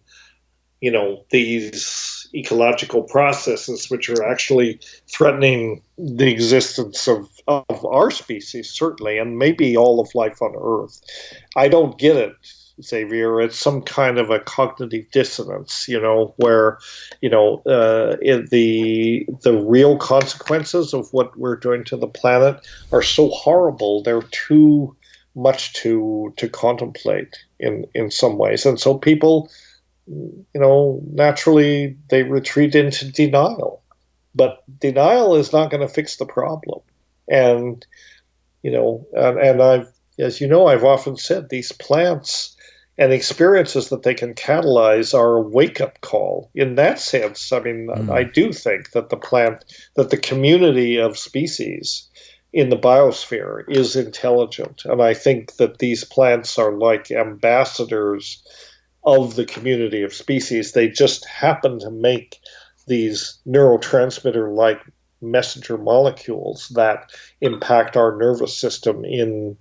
[SPEAKER 3] these ecological processes, which are actually threatening the existence of our species, certainly, and maybe all of life on Earth. I don't get it, Xavier. It's some kind of a cognitive dissonance, where, the real consequences of what we're doing to the planet are so horrible. They're too much to contemplate in some ways. And so people, naturally they retreat into denial. But denial is not going to fix the problem. And, and I've often said these plants and experiences that they can catalyze are a wake-up call. In that sense, I mean, I do think that the community of species in the biosphere is intelligent. And I think that these plants are like ambassadors of the community of species. They just happen to make these neurotransmitter-like messenger molecules that impact our nervous system in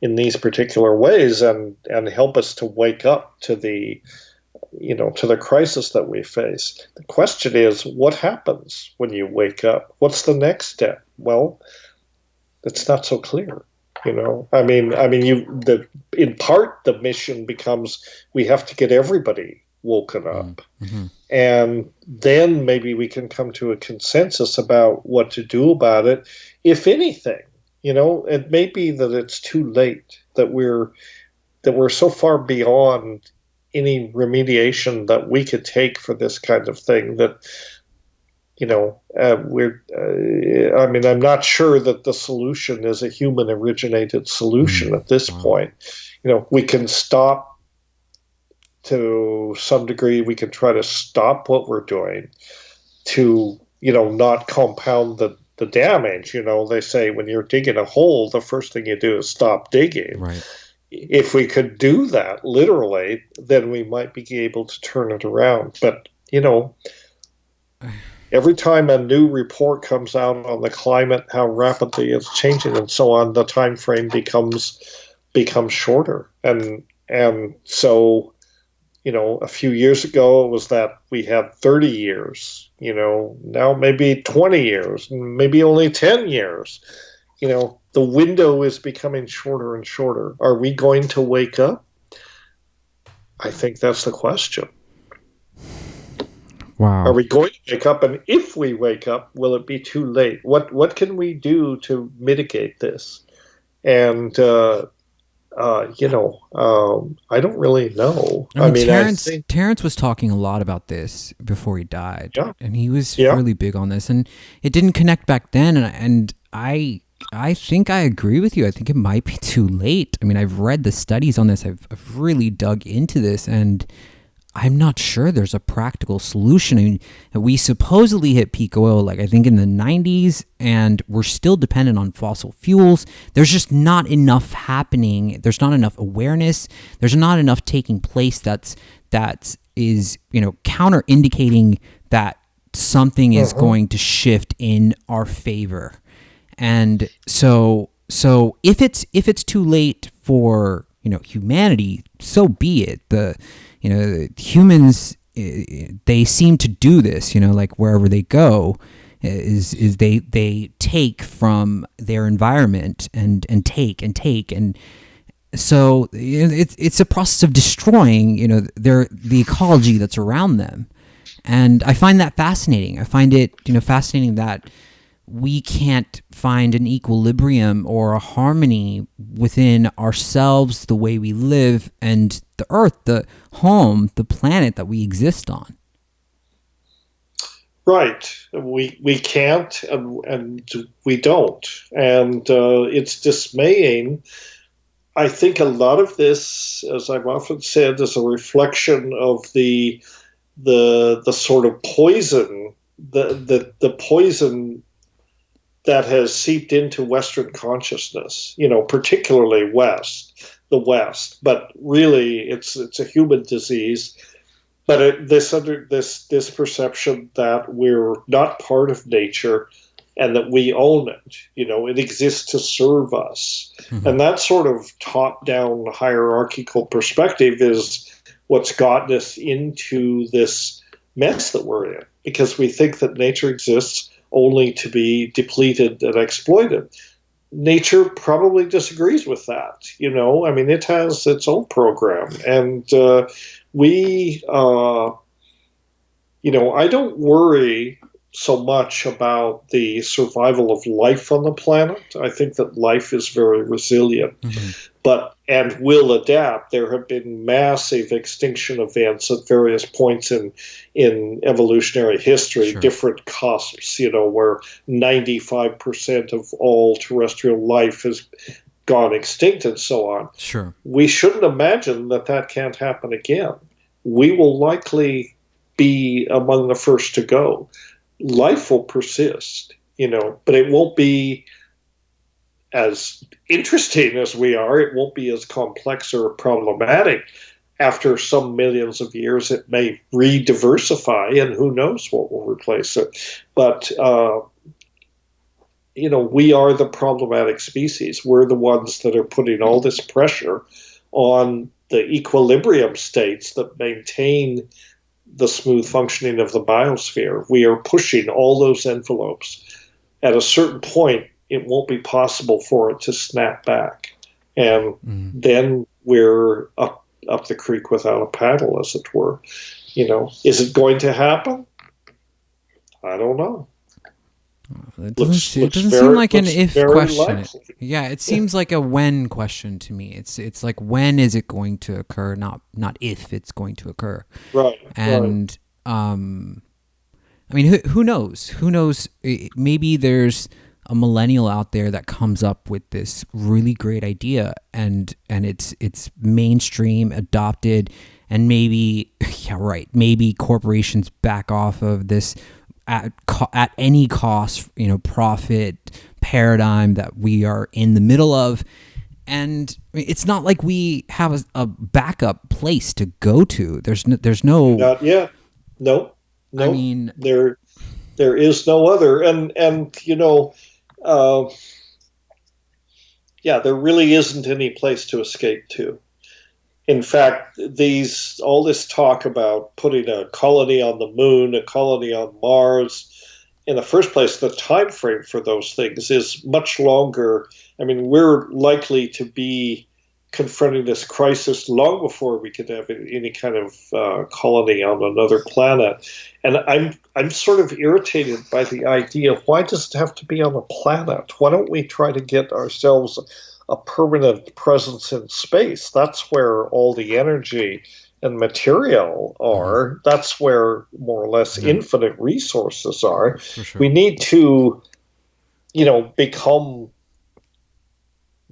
[SPEAKER 3] these particular ways and help us to wake up to the crisis that we face. The question is, what happens when you wake up? What's the next step? Well, it's not so clear. In part the mission becomes we have to get everybody woken up. Mm-hmm. And then maybe we can come to a consensus about what to do about it, if anything. It may be that it's too late, that we're so far beyond any remediation that we could take for this kind of thing that, I'm not sure that the solution is a human-originated solution at this point. We can stop to some degree. We can try to stop what we're doing to, not compound the damage. They say when you're digging a hole, the first thing you do is stop digging.
[SPEAKER 2] Right.
[SPEAKER 3] If we could do that literally, then we might be able to turn it around. But, every time a new report comes out on the climate, how rapidly it's changing and so on, the time frame becomes shorter. And so, a few years ago it was that we had 30 years, now maybe 20 years, maybe only 10 years. The window is becoming shorter and shorter. Are we going to wake up? I think that's the question.
[SPEAKER 2] Wow.
[SPEAKER 3] Are we going to wake up? And if we wake up, will it be too late? What can we do to mitigate this? And, I don't really know.
[SPEAKER 2] Terrence was talking a lot about this before he died.
[SPEAKER 3] Yeah.
[SPEAKER 2] And he was really big on this. And it didn't connect back then. And I think I agree with you. I think it might be too late. I mean, I've read the studies on this. I've really dug into this, and I'm not sure there's a practical solution. I mean, we supposedly hit peak oil, I think in the 90s, and we're still dependent on fossil fuels. There's just not enough happening. There's not enough awareness. There's not enough taking place that is, counter indicating that something is going to shift in our favor. And so So if it's too late for humanity, so be it. Humans, they seem to do this. Like wherever they go, is they take from their environment and take and take, and so it's a process of destroying the ecology that's around them. And I find that fascinating. I find it fascinating that we can't find an equilibrium or a harmony within ourselves, the way we live, and the earth, the home, the planet that we exist on.
[SPEAKER 3] Right. We can't, and we don't. And it's dismaying. I think a lot of this, as I've often said, is a reflection of the sort of poison, the poison that has seeped into Western consciousness, particularly the West, but really it's a human disease. But this perception that we're not part of nature and that we own it, it exists to serve us. Mm-hmm. And that sort of top-down hierarchical perspective is what's gotten us into this mess that we're in, because we think that nature exists only to be depleted and exploited. Nature probably disagrees with that. It has its own program. And I don't worry so much about the survival of life on the planet. I think that life is very resilient, and will adapt. There have been massive extinction events at various points in evolutionary history, sure. Different cusps, where 95% of all terrestrial life has gone extinct and so on.
[SPEAKER 2] Sure.
[SPEAKER 3] We shouldn't imagine that can't happen again. We will likely be among the first to go. Life will persist, but it won't be as interesting as we are. It won't be as complex or problematic. After some millions of years, it may re-diversify, and who knows what will replace it. But, we are the problematic species. We're the ones that are putting all this pressure on the equilibrium states that maintain the smooth functioning of the biosphere. We are pushing all those envelopes. At a certain point, it won't be possible for it to snap back. And then we're up the creek without a paddle, as it were. Is it going to happen? I don't know.
[SPEAKER 2] It doesn't seem like an if question. Yeah, it seems like a when question to me. It's like, when is it going to occur, not if it's going to occur.
[SPEAKER 3] Right.
[SPEAKER 2] And who knows? Who knows? Maybe there's a millennial out there that comes up with this really great idea, and it's mainstream, adopted, and maybe maybe corporations back off of this at any cost, profit paradigm that we are in the middle of. And it's not like we have a backup place to go to. There's no.
[SPEAKER 3] Not yet. No. I mean, there is no other. And there really isn't any place to escape to. In fact, all this talk about putting a colony on the moon, a colony on Mars, in the first place, the time frame for those things is much longer. I mean, we're likely to be confronting this crisis long before we could have any kind of colony on another planet. And I'm sort of irritated by the idea, why does it have to be on a planet? Why don't we try to get ourselves a permanent presence in space? That's where all the energy and material are. That's where more or less infinite resources are. Sure. We need to,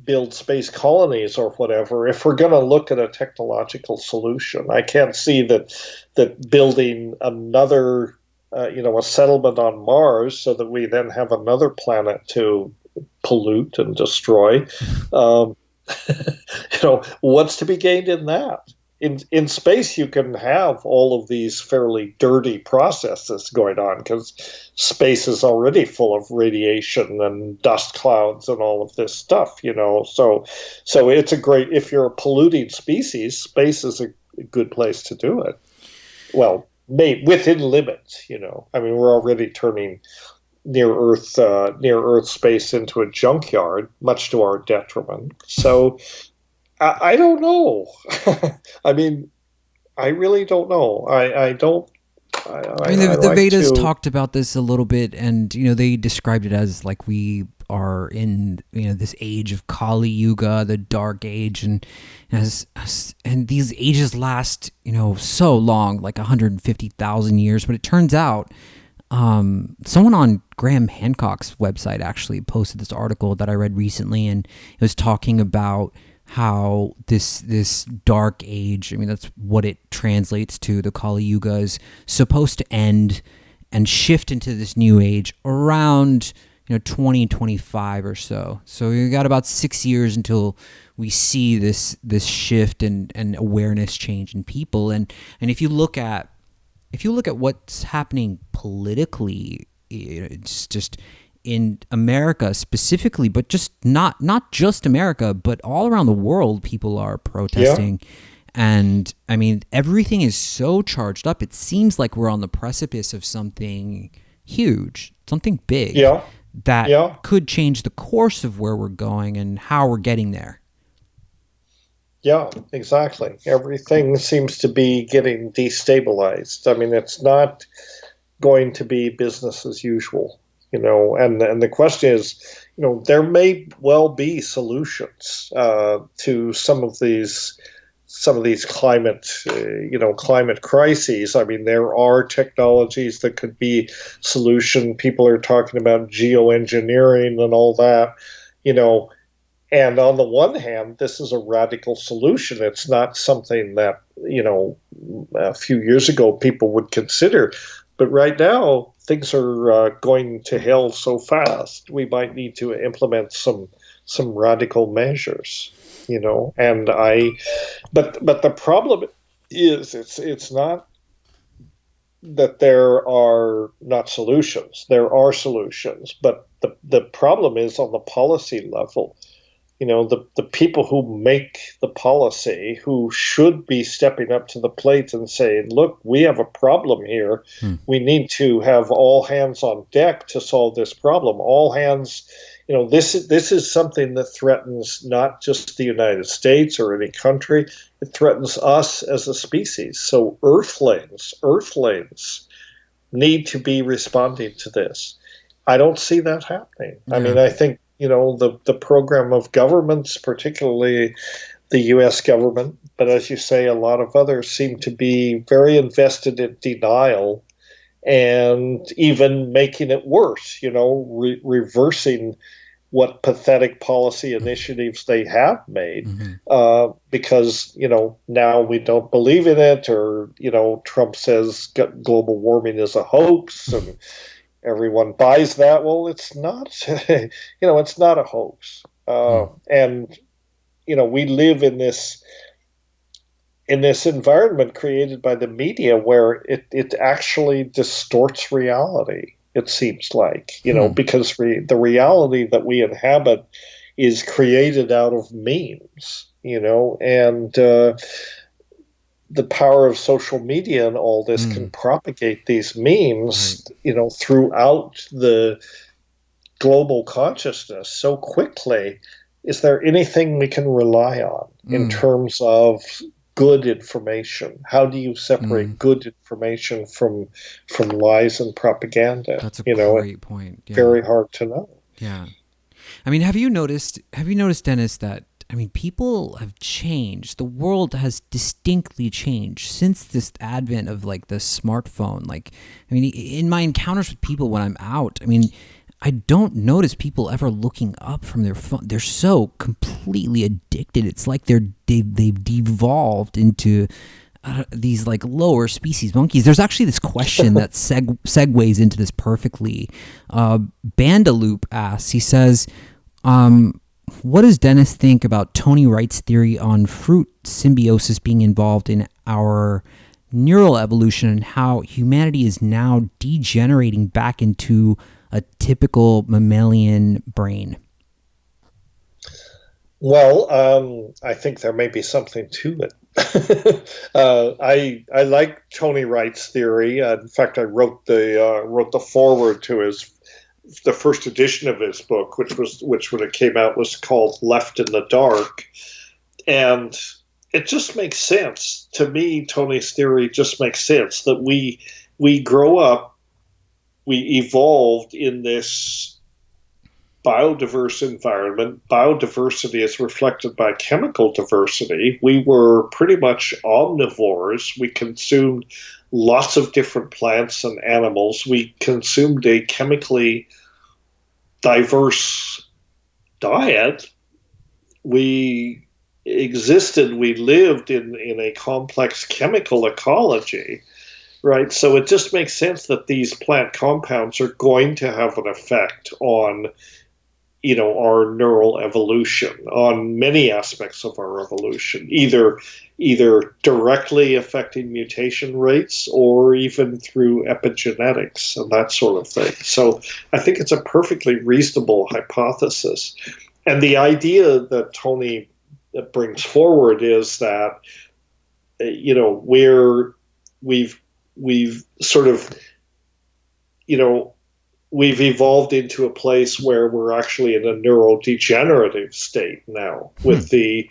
[SPEAKER 3] build space colonies or whatever if we're going to look at a technological solution. I can't see that building another, a settlement on Mars so that we then have another planet to pollute and destroy. What's to be gained in that? in space you can have all of these fairly dirty processes going on because space is already full of radiation and dust clouds and all of this stuff, so it's a great, if you're a polluting species, space is a good place to do it. Well, within limits, I mean, we're already turning near Earth space into a junkyard, much to our detriment. So I don't know. I mean, I really don't know. I don't.
[SPEAKER 2] I mean, the Vedas talked about this a little bit, and they described it as like we are in this age of Kali Yuga, the dark age, and these ages last so long, like 150,000 years. But it turns out, someone on Graham Hancock's website actually posted this article that I read recently, and it was talking about how this dark age, I mean, that's what it translates to, the Kali Yuga, is supposed to end and shift into this new age around 2025 or so. So we got about 6 years until we see this shift and awareness change in people. And if you look at what's happening politically, it's just in America specifically, but just not just America, but all around the world, people are protesting. Yeah. And I mean, everything is so charged up. It seems like we're on the precipice of something huge, something big, that could change the course of where we're going and how we're getting there.
[SPEAKER 3] Yeah, exactly. Everything seems to be getting destabilized. I mean, it's not going to be business as usual. And the question is, there may well be solutions to some of these climate crises. I mean, there are technologies that could be solution. People are talking about geoengineering and all that, And on the one hand, this is a radical solution. It's not something that, a few years ago people would consider. But right now, things are going to hell so fast. We might need to implement some radical measures, And but the problem is, it's not that there are not solutions. There are solutions, but the problem is on the policy level. The people who make the policy, who should be stepping up to the plate and saying, look, we have a problem here. We need to have all hands on deck to solve this problem. All hands, this is something that threatens not just the United States or any country. It threatens us as a species. So Earthlings need to be responding to this. I don't see that happening. Yeah. I mean, I think, the program of governments, particularly the U.S. government, but as you say, a lot of others seem to be very invested in denial and even making it worse, reversing what pathetic policy initiatives they have made, because, now we don't believe in it, or, Trump says global warming is a hoax, and everyone buys that. Well, it's not, it's not a hoax. And, we live in this environment created by the media where it actually distorts reality, it seems like, because the reality that we inhabit is created out of memes, and the power of social media and all this can propagate these memes, throughout the global consciousness so quickly. Is there anything we can rely on in terms of good information? How do you separate good information from lies and propaganda?
[SPEAKER 2] That's a great point.
[SPEAKER 3] Yeah. Very hard to know.
[SPEAKER 2] Yeah. I mean, have you noticed, Dennis, that people have changed. The world has distinctly changed since this advent of the smartphone. In my encounters with people when I'm out, I don't notice people ever looking up from their phone. They're so completely addicted. It's like they've devolved into these lower species monkeys. There's actually this question that segues into this perfectly. Bandaloop asks, he says, what does Dennis think about Tony Wright's theory on fruit symbiosis being involved in our neural evolution and how humanity is now degenerating back into a typical mammalian brain?
[SPEAKER 3] Well, I think there may be something to it. I like Tony Wright's theory. In fact, I wrote the foreword to the first edition of his book, which when it came out was called Left in the Dark, and it just makes sense to me. Tony's theory just makes sense that we grow up, we evolved in this biodiverse environment. Biodiversity is reflected by chemical diversity. We were pretty much omnivores. We consumed lots of different plants and animals. We consumed a chemically diverse diet. We existed, we lived in a complex chemical ecology, right? So it just makes sense that these plant compounds are going to have an effect on our neural evolution, on many aspects of our evolution, either directly affecting mutation rates or even through epigenetics and that sort of thing. So I think it's a perfectly reasonable hypothesis. And the idea that Tony brings forward is that we've sort of we've evolved into a place where we're actually in a neurodegenerative state now with the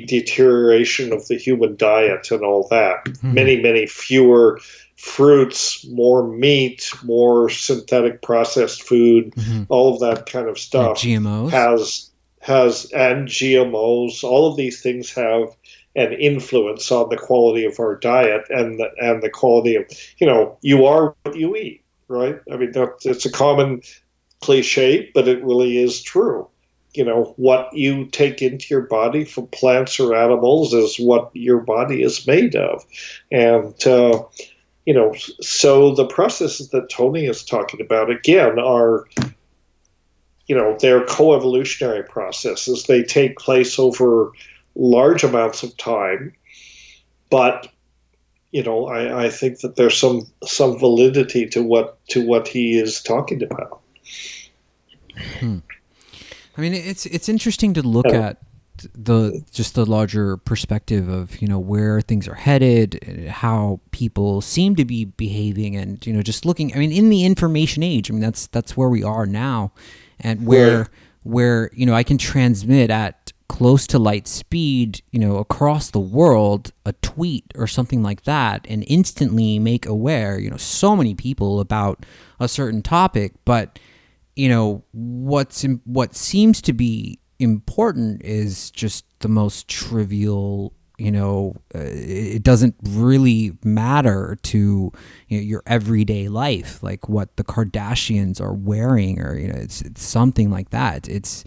[SPEAKER 3] deterioration of the human diet and all that. Many fewer fruits, more meat, more synthetic processed food, all of that kind of stuff.
[SPEAKER 2] And GMOs
[SPEAKER 3] and GMOs, all of these things have an influence on the quality of our diet and the quality of, you are what you eat. Right? I mean, it's a common cliche, but it really is true. What you take into your body from plants or animals is what your body is made of. And, so the processes that Tony is talking about, again, are, they're coevolutionary processes. They take place over large amounts of time, but I think that there's some validity to what he is talking about.
[SPEAKER 2] I mean, it's interesting to look at the larger perspective of where things are headed, how people seem to be behaving, and just looking. I mean, in the information age, I mean that's where we are now, and where I can transmit at close to light speed, across the world, a tweet or something like that, and instantly make aware, so many people about a certain topic. But, what seems to be important is just the most trivial, it doesn't really matter to your everyday life, like what the Kardashians are wearing, or, it's something like that. It's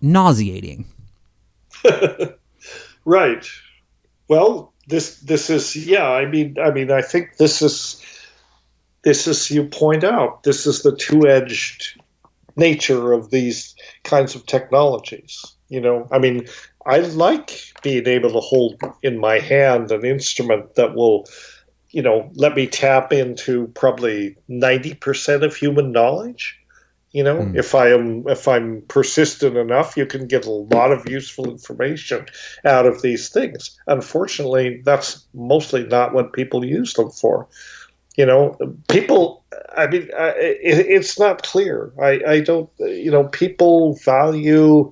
[SPEAKER 2] nauseating.
[SPEAKER 3] Right. Well, this is I mean I think this is you point out, this is the two-edged nature of these kinds of technologies. I mean, I like being able to hold in my hand an instrument that will let me tap into probably 90% of human knowledge. If I'm persistent enough, you can get a lot of useful information out of these things. Unfortunately, that's mostly not what people use them for. People. I mean, it's not clear. I don't. People value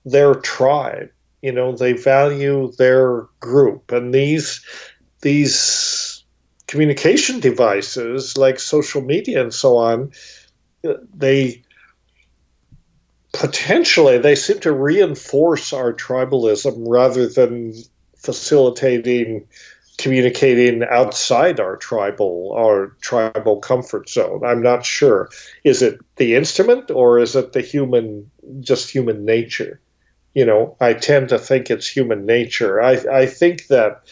[SPEAKER 3] their tribe. They value their group, and these communication devices like social media and so on. They seem to reinforce our tribalism rather than facilitating communicating outside our tribal comfort zone. I'm not sure. Is it the instrument or is it human nature? I tend to think it's human nature. I think that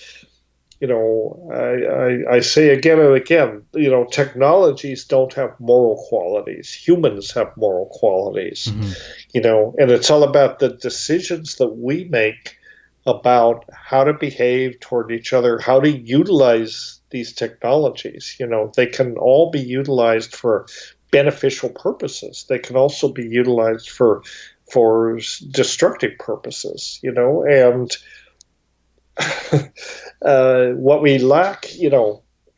[SPEAKER 3] I say again and again, technologies don't have moral qualities. Humans have moral qualities,
[SPEAKER 2] Mm-hmm.
[SPEAKER 3] and it's all about the decisions that we make about how to behave toward each other, how to utilize these technologies. They can all be utilized for beneficial purposes. They can also be utilized for destructive purposes, and what we lack,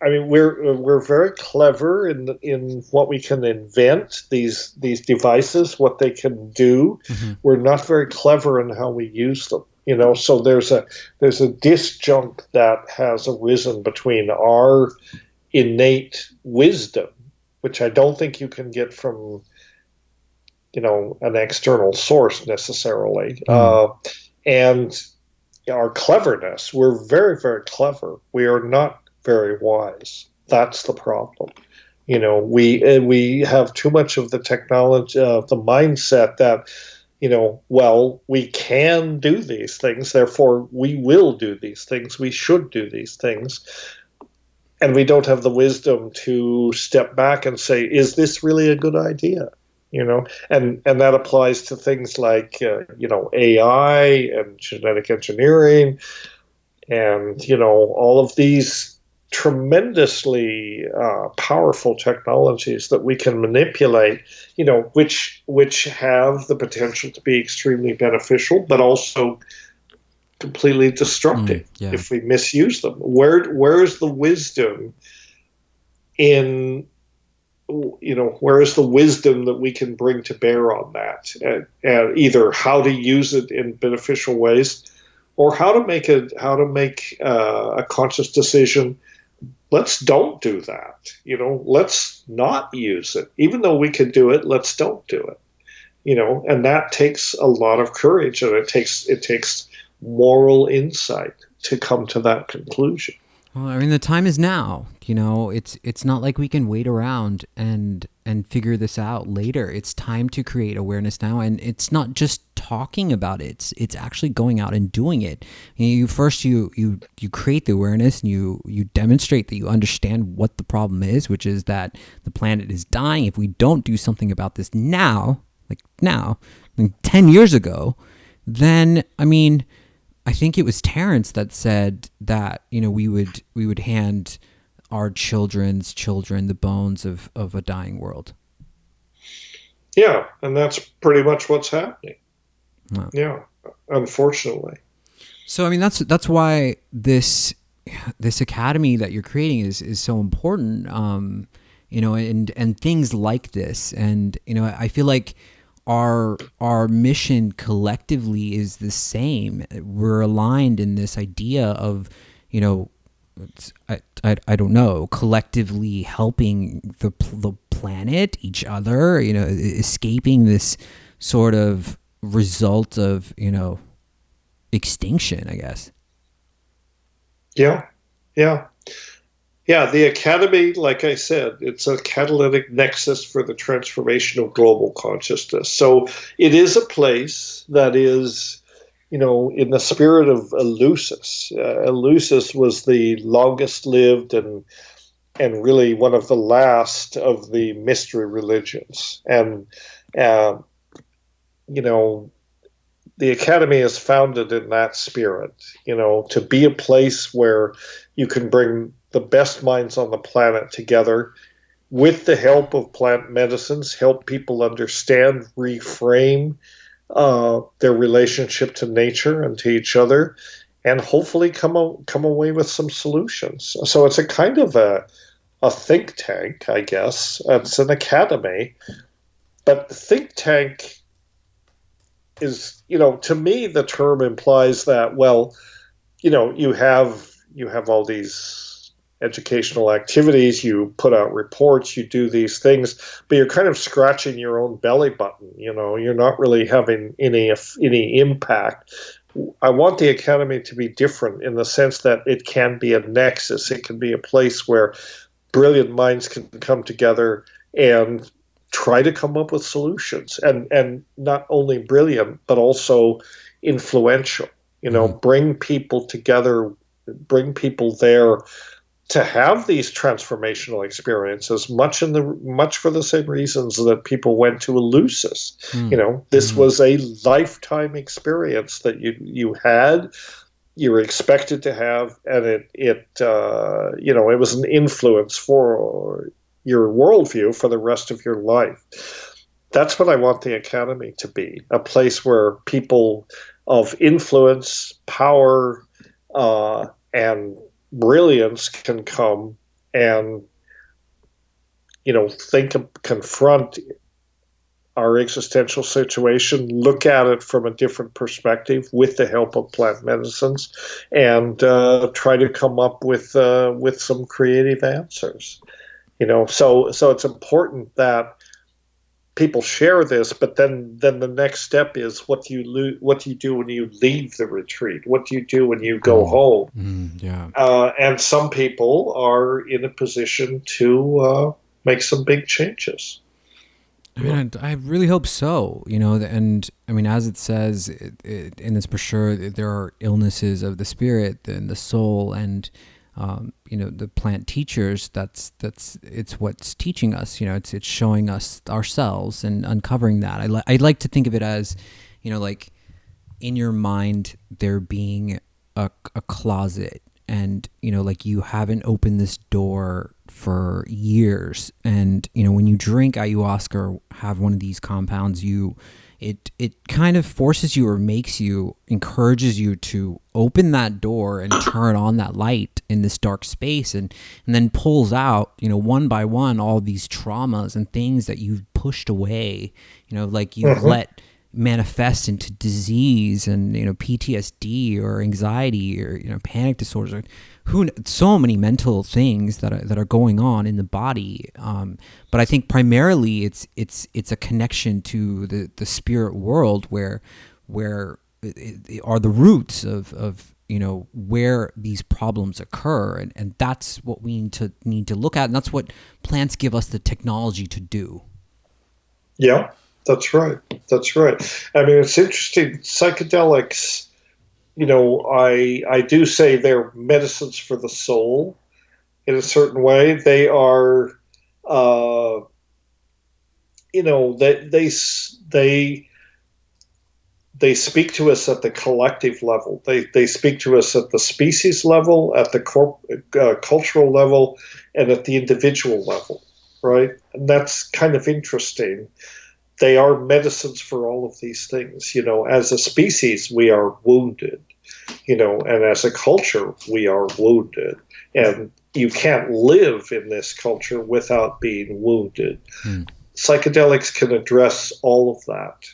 [SPEAKER 3] I mean, we're very clever in what we can invent, these devices, what they can do.
[SPEAKER 2] Mm-hmm.
[SPEAKER 3] We're not very clever in how we use them. So there's a disjunct that has arisen between our innate wisdom, which I don't think you can get from an external source necessarily, and our cleverness. We're very, very clever. We are not very wise. That's the problem. We have too much of the technology, the mindset that, well, we can do these things, therefore we will do these things. We should do these things. And we don't have the wisdom to step back and say, is this really a good idea? And that applies to things like AI and genetic engineering, and all of these tremendously powerful technologies that we can manipulate, which have the potential to be extremely beneficial, but also completely destructive
[SPEAKER 2] Yeah.
[SPEAKER 3] if we misuse them. Where's the wisdom in where is the wisdom that we can bring to bear on that, and either how to use it in beneficial ways, or how to make a conscious decision. Let's don't do that. Let's not use it, even though we could do it. Let's don't do it. And that takes a lot of courage, and it takes moral insight to come to that conclusion.
[SPEAKER 2] Well, I mean, the time is now. It's not like we can wait around and figure this out later. It's time to create awareness now, and it's not just talking about it. It's actually going out and doing it. You create the awareness, and you demonstrate that you understand what the problem is, which is that the planet is dying. If we don't do something about this now, like 10 years ago, then I mean, I think it was Terrence that said that we would hand our children's children the bones of a dying world.
[SPEAKER 3] Yeah, and that's pretty much what's happening.
[SPEAKER 2] Wow.
[SPEAKER 3] Yeah, unfortunately.
[SPEAKER 2] So I mean, that's why this academy that you're creating is so important. And things like this, and I feel like our mission collectively is the same. We're aligned in this idea of, I don't know, collectively helping the planet, each other, escaping this sort of result of, extinction, I guess.
[SPEAKER 3] Yeah. Yeah, the Academy, like I said, it's a catalytic nexus for the transformation of global consciousness. So it is a place that is, in the spirit of Eleusis. Eleusis was the longest lived and really one of the last of the mystery religions. And, the Academy is founded in that spirit, to be a place where you can bring the best minds on the planet together with the help of plant medicines, help people understand, reframe their relationship to nature and to each other, and hopefully come away with some solutions. So it's a kind of a think tank, I guess. It's an academy, but the think tank is, to me, the term implies that, well, you have all these educational activities, you put out reports, you do these things, but you're kind of scratching your own belly button. You're not really having any impact. I want the Academy to be different in the sense that it can be a nexus. It can be a place where brilliant minds can come together and try to come up with solutions, and not only brilliant, but also influential. Bring people together bring people there to have these transformational experiences, much for the same reasons that people went to Eleusis. This was a lifetime experience that you had, you were expected to have, and it was an influence for your worldview for the rest of your life. That's what I want the Academy to be, a place where people of influence, power, and brilliance can come and, confront our existential situation, look at it from a different perspective with the help of plant medicines, and try to come up with some creative answers. So it's important that people share this, but then the next step is what do you do when you leave the retreat? What do you do when you go home? And some people are in a position to make some big changes.
[SPEAKER 2] I mean, I really hope so, and I mean, as it says in this brochure, there are illnesses of the spirit and the soul, and the plant teachers, it's what's teaching us, it's showing us ourselves and uncovering that. I like to think of it as, like in your mind, there being a closet, and, like you haven't opened this door for years. And, when you drink ayahuasca or have one of these compounds, it kind of forces you, or encourages you to open that door and turn on that light in this dark space, and then pulls out, one by one, all these traumas and things that you've pushed away, like you've let manifest into disease and, PTSD or anxiety or, panic disorders, or so many mental things that are going on in the body. But I think primarily it's a connection to the spirit world where are the roots of where these problems occur, and that's what we need to look at, and that's what plants give us the technology to do.
[SPEAKER 3] Yeah, that's right. I mean, it's interesting. Psychedelics, I do say they're medicines for the soul in a certain way. They are, they speak to us at the collective level. They speak to us at the species level, at the cultural level, and at the individual level, right? And that's kind of interesting. They are medicines for all of these things. As a species, we are wounded, and as a culture, we are wounded. And you can't live in this culture without being wounded. Psychedelics can address all of that,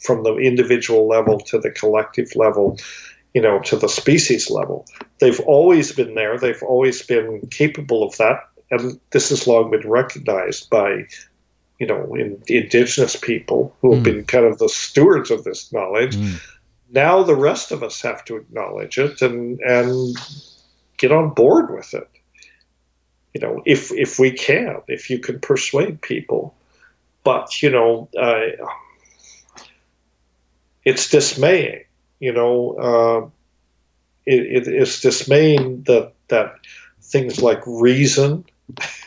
[SPEAKER 3] from the individual level to the collective level, to the species level. They've always been there. They've always been capable of that. And this has long been recognized by indigenous people who have been kind of the stewards of this knowledge. Now the rest of us have to acknowledge it and get on board with it. If we can, if you can persuade people. But, it's dismaying, it is dismaying that things like reason,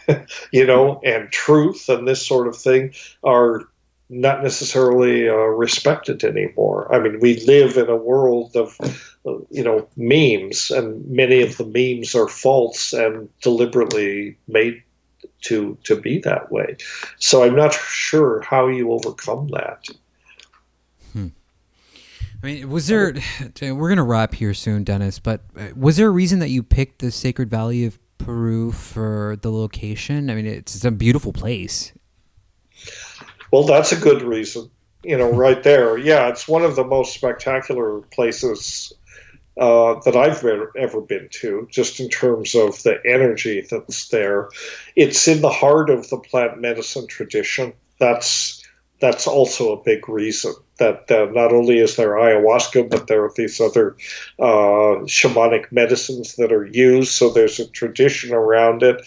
[SPEAKER 3] and truth and this sort of thing are not necessarily respected anymore. I mean, we live in a world of, memes, and many of the memes are false and deliberately made to be that way. So I'm not sure how you overcome that.
[SPEAKER 2] I mean, was there, we're going to wrap here soon, Dennis, but was there a reason that you picked the Sacred Valley of Peru for the location? I mean, it's a beautiful place.
[SPEAKER 3] Well, that's a good reason, right there. Yeah, it's one of the most spectacular places that I've ever been to, just in terms of the energy that's there. It's in the heart of the plant medicine tradition. That's also a big reason that not only is there ayahuasca, but there are these other shamanic medicines that are used. So there's a tradition around it.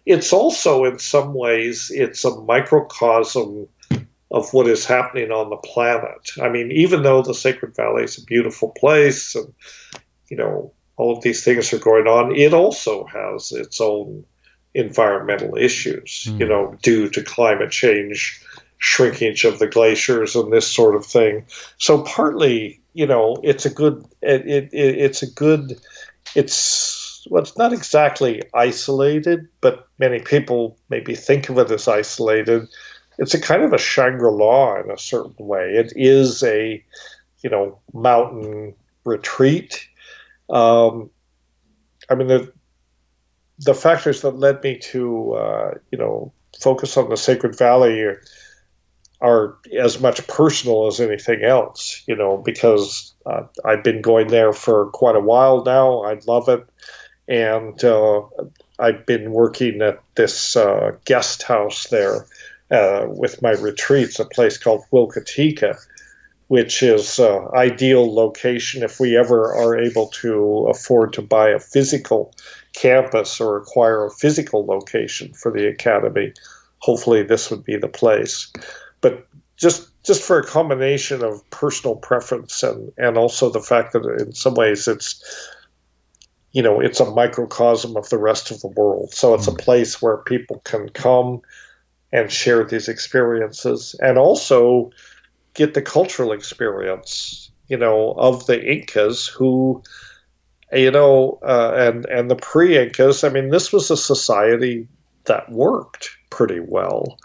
[SPEAKER 3] It's also, in some ways, it's a microcosm of what is happening on the planet. I mean, even though the Sacred Valley is a beautiful place and, all of these things are going on, it also has its own environmental issues, due to climate change, shrinkage of the glaciers, and this sort of thing. So partly, it's a good, well, it's not exactly isolated, but many people maybe think of it as isolated. It's a kind of a Shangri-La in a certain way. It is a, mountain retreat. The factors that led me to, focus on the Sacred Valley are as much personal as anything else, because I've been going there for quite a while now. I love it. And I've been working at this guest house there with my retreats, a place called Wilkatika, which is an ideal location if we ever are able to afford to buy a physical campus or acquire a physical location for the academy. Hopefully this would be the place. But just for a combination of personal preference and also the fact that in some ways it's a microcosm of the rest of the world. So it's a place where people can come and share these experiences and also get the cultural experience, of the Incas who, and the pre-Incas. This was a society that worked pretty well,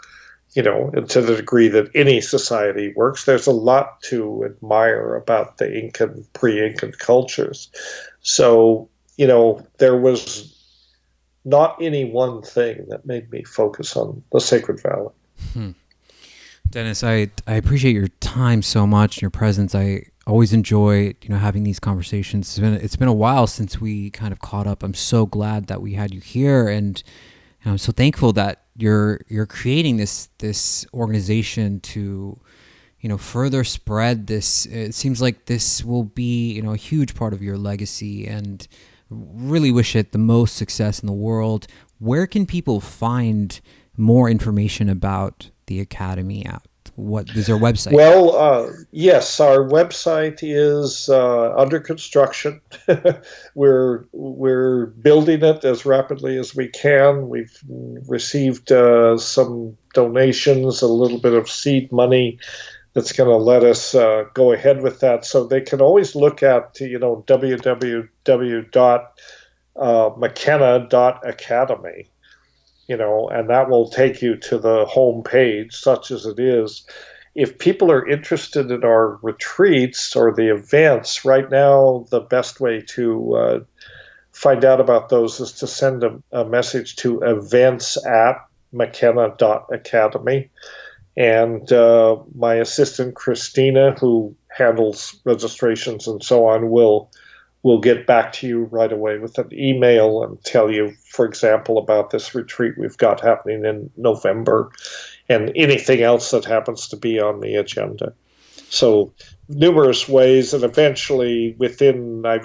[SPEAKER 3] and to the degree that any society works. There's a lot to admire about the Incan, pre-Incan cultures. So, there was not any one thing that made me focus on the Sacred Valley.
[SPEAKER 2] Dennis, I appreciate your time so much, your presence. I always enjoy, having these conversations. It's been a while since we kind of caught up. I'm so glad that we had you here, and I'm so thankful that you're creating this organization to, further spread this. It seems like this will be, a huge part of your legacy, and really wish it the most success in the world. Where can people find more information about the Academy at? What is our website?
[SPEAKER 3] Well, yes, our website is under construction. We're building it as rapidly as we can. We've received some donations, a little bit of seed money that's going to let us go ahead with that. So they can always look at www.mckenna.academy. And that will take you to the home page, such as it is. If people are interested in our retreats or the events, right now the best way to find out about those is to send a message to events@mckenna.academy. And my assistant, Christina, who handles registrations and so on, will get back to you right away with an email and tell you, for example, about this retreat we've got happening in November and anything else that happens to be on the agenda. So numerous ways, and eventually within a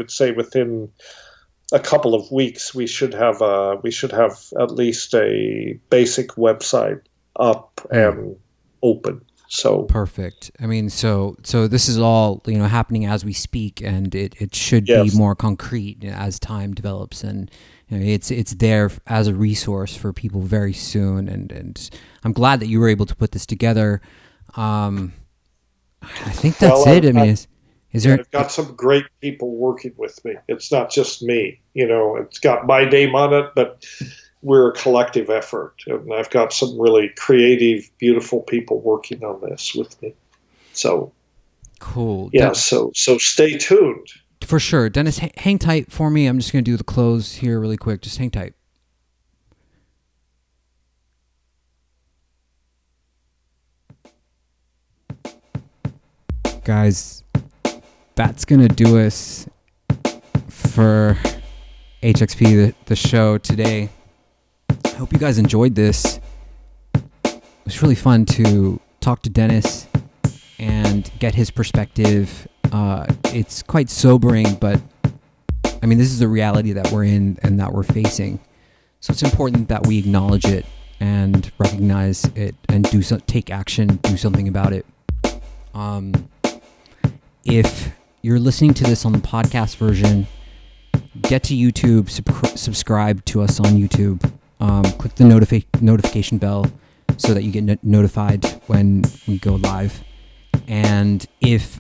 [SPEAKER 3] couple of weeks, we should have at least a basic website up and open. So
[SPEAKER 2] perfect. So this is all happening as we speak, and it should be more concrete as time develops, and it's there as a resource for people very soon. And I'm glad that you were able to put this together. I think that's it. Is there?
[SPEAKER 3] I've got some great people working with me. It's not just me. It's got my name on it, but we're a collective effort, and I've got some really creative, beautiful people working on this with me. So
[SPEAKER 2] cool.
[SPEAKER 3] Yeah. So stay tuned.
[SPEAKER 2] For sure. Dennis, hang tight for me. I'm just going to do the close here really quick. Just hang tight. Guys, that's going to do us for HXP, the show today. I hope you guys enjoyed this. It was really fun to talk to Dennis and get his perspective. It's quite sobering, but this is the reality that we're in and that we're facing. So it's important that we acknowledge it and recognize it and take action, do something about it. If you're listening to this on the podcast version, get to YouTube, subscribe to us on YouTube. Click the notification bell so that you get notified when we go live. And if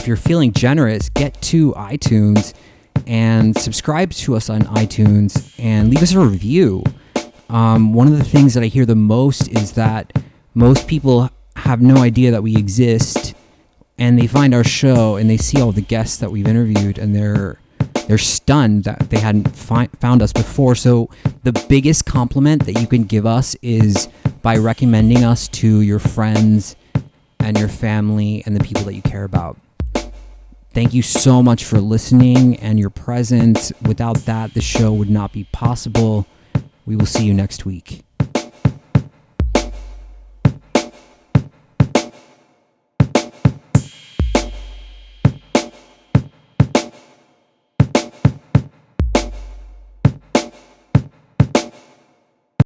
[SPEAKER 2] you're feeling generous, get to iTunes and subscribe to us on iTunes and leave us a review. One of the things that I hear the most is that most people have no idea that we exist, and they find our show and they see all the guests that we've interviewed, and they're stunned that they hadn't found us before. So the biggest compliment that you can give us is by recommending us to your friends and your family and the people that you care about. Thank you so much for listening and your presence. Without that, the show would not be possible. We will see you next week.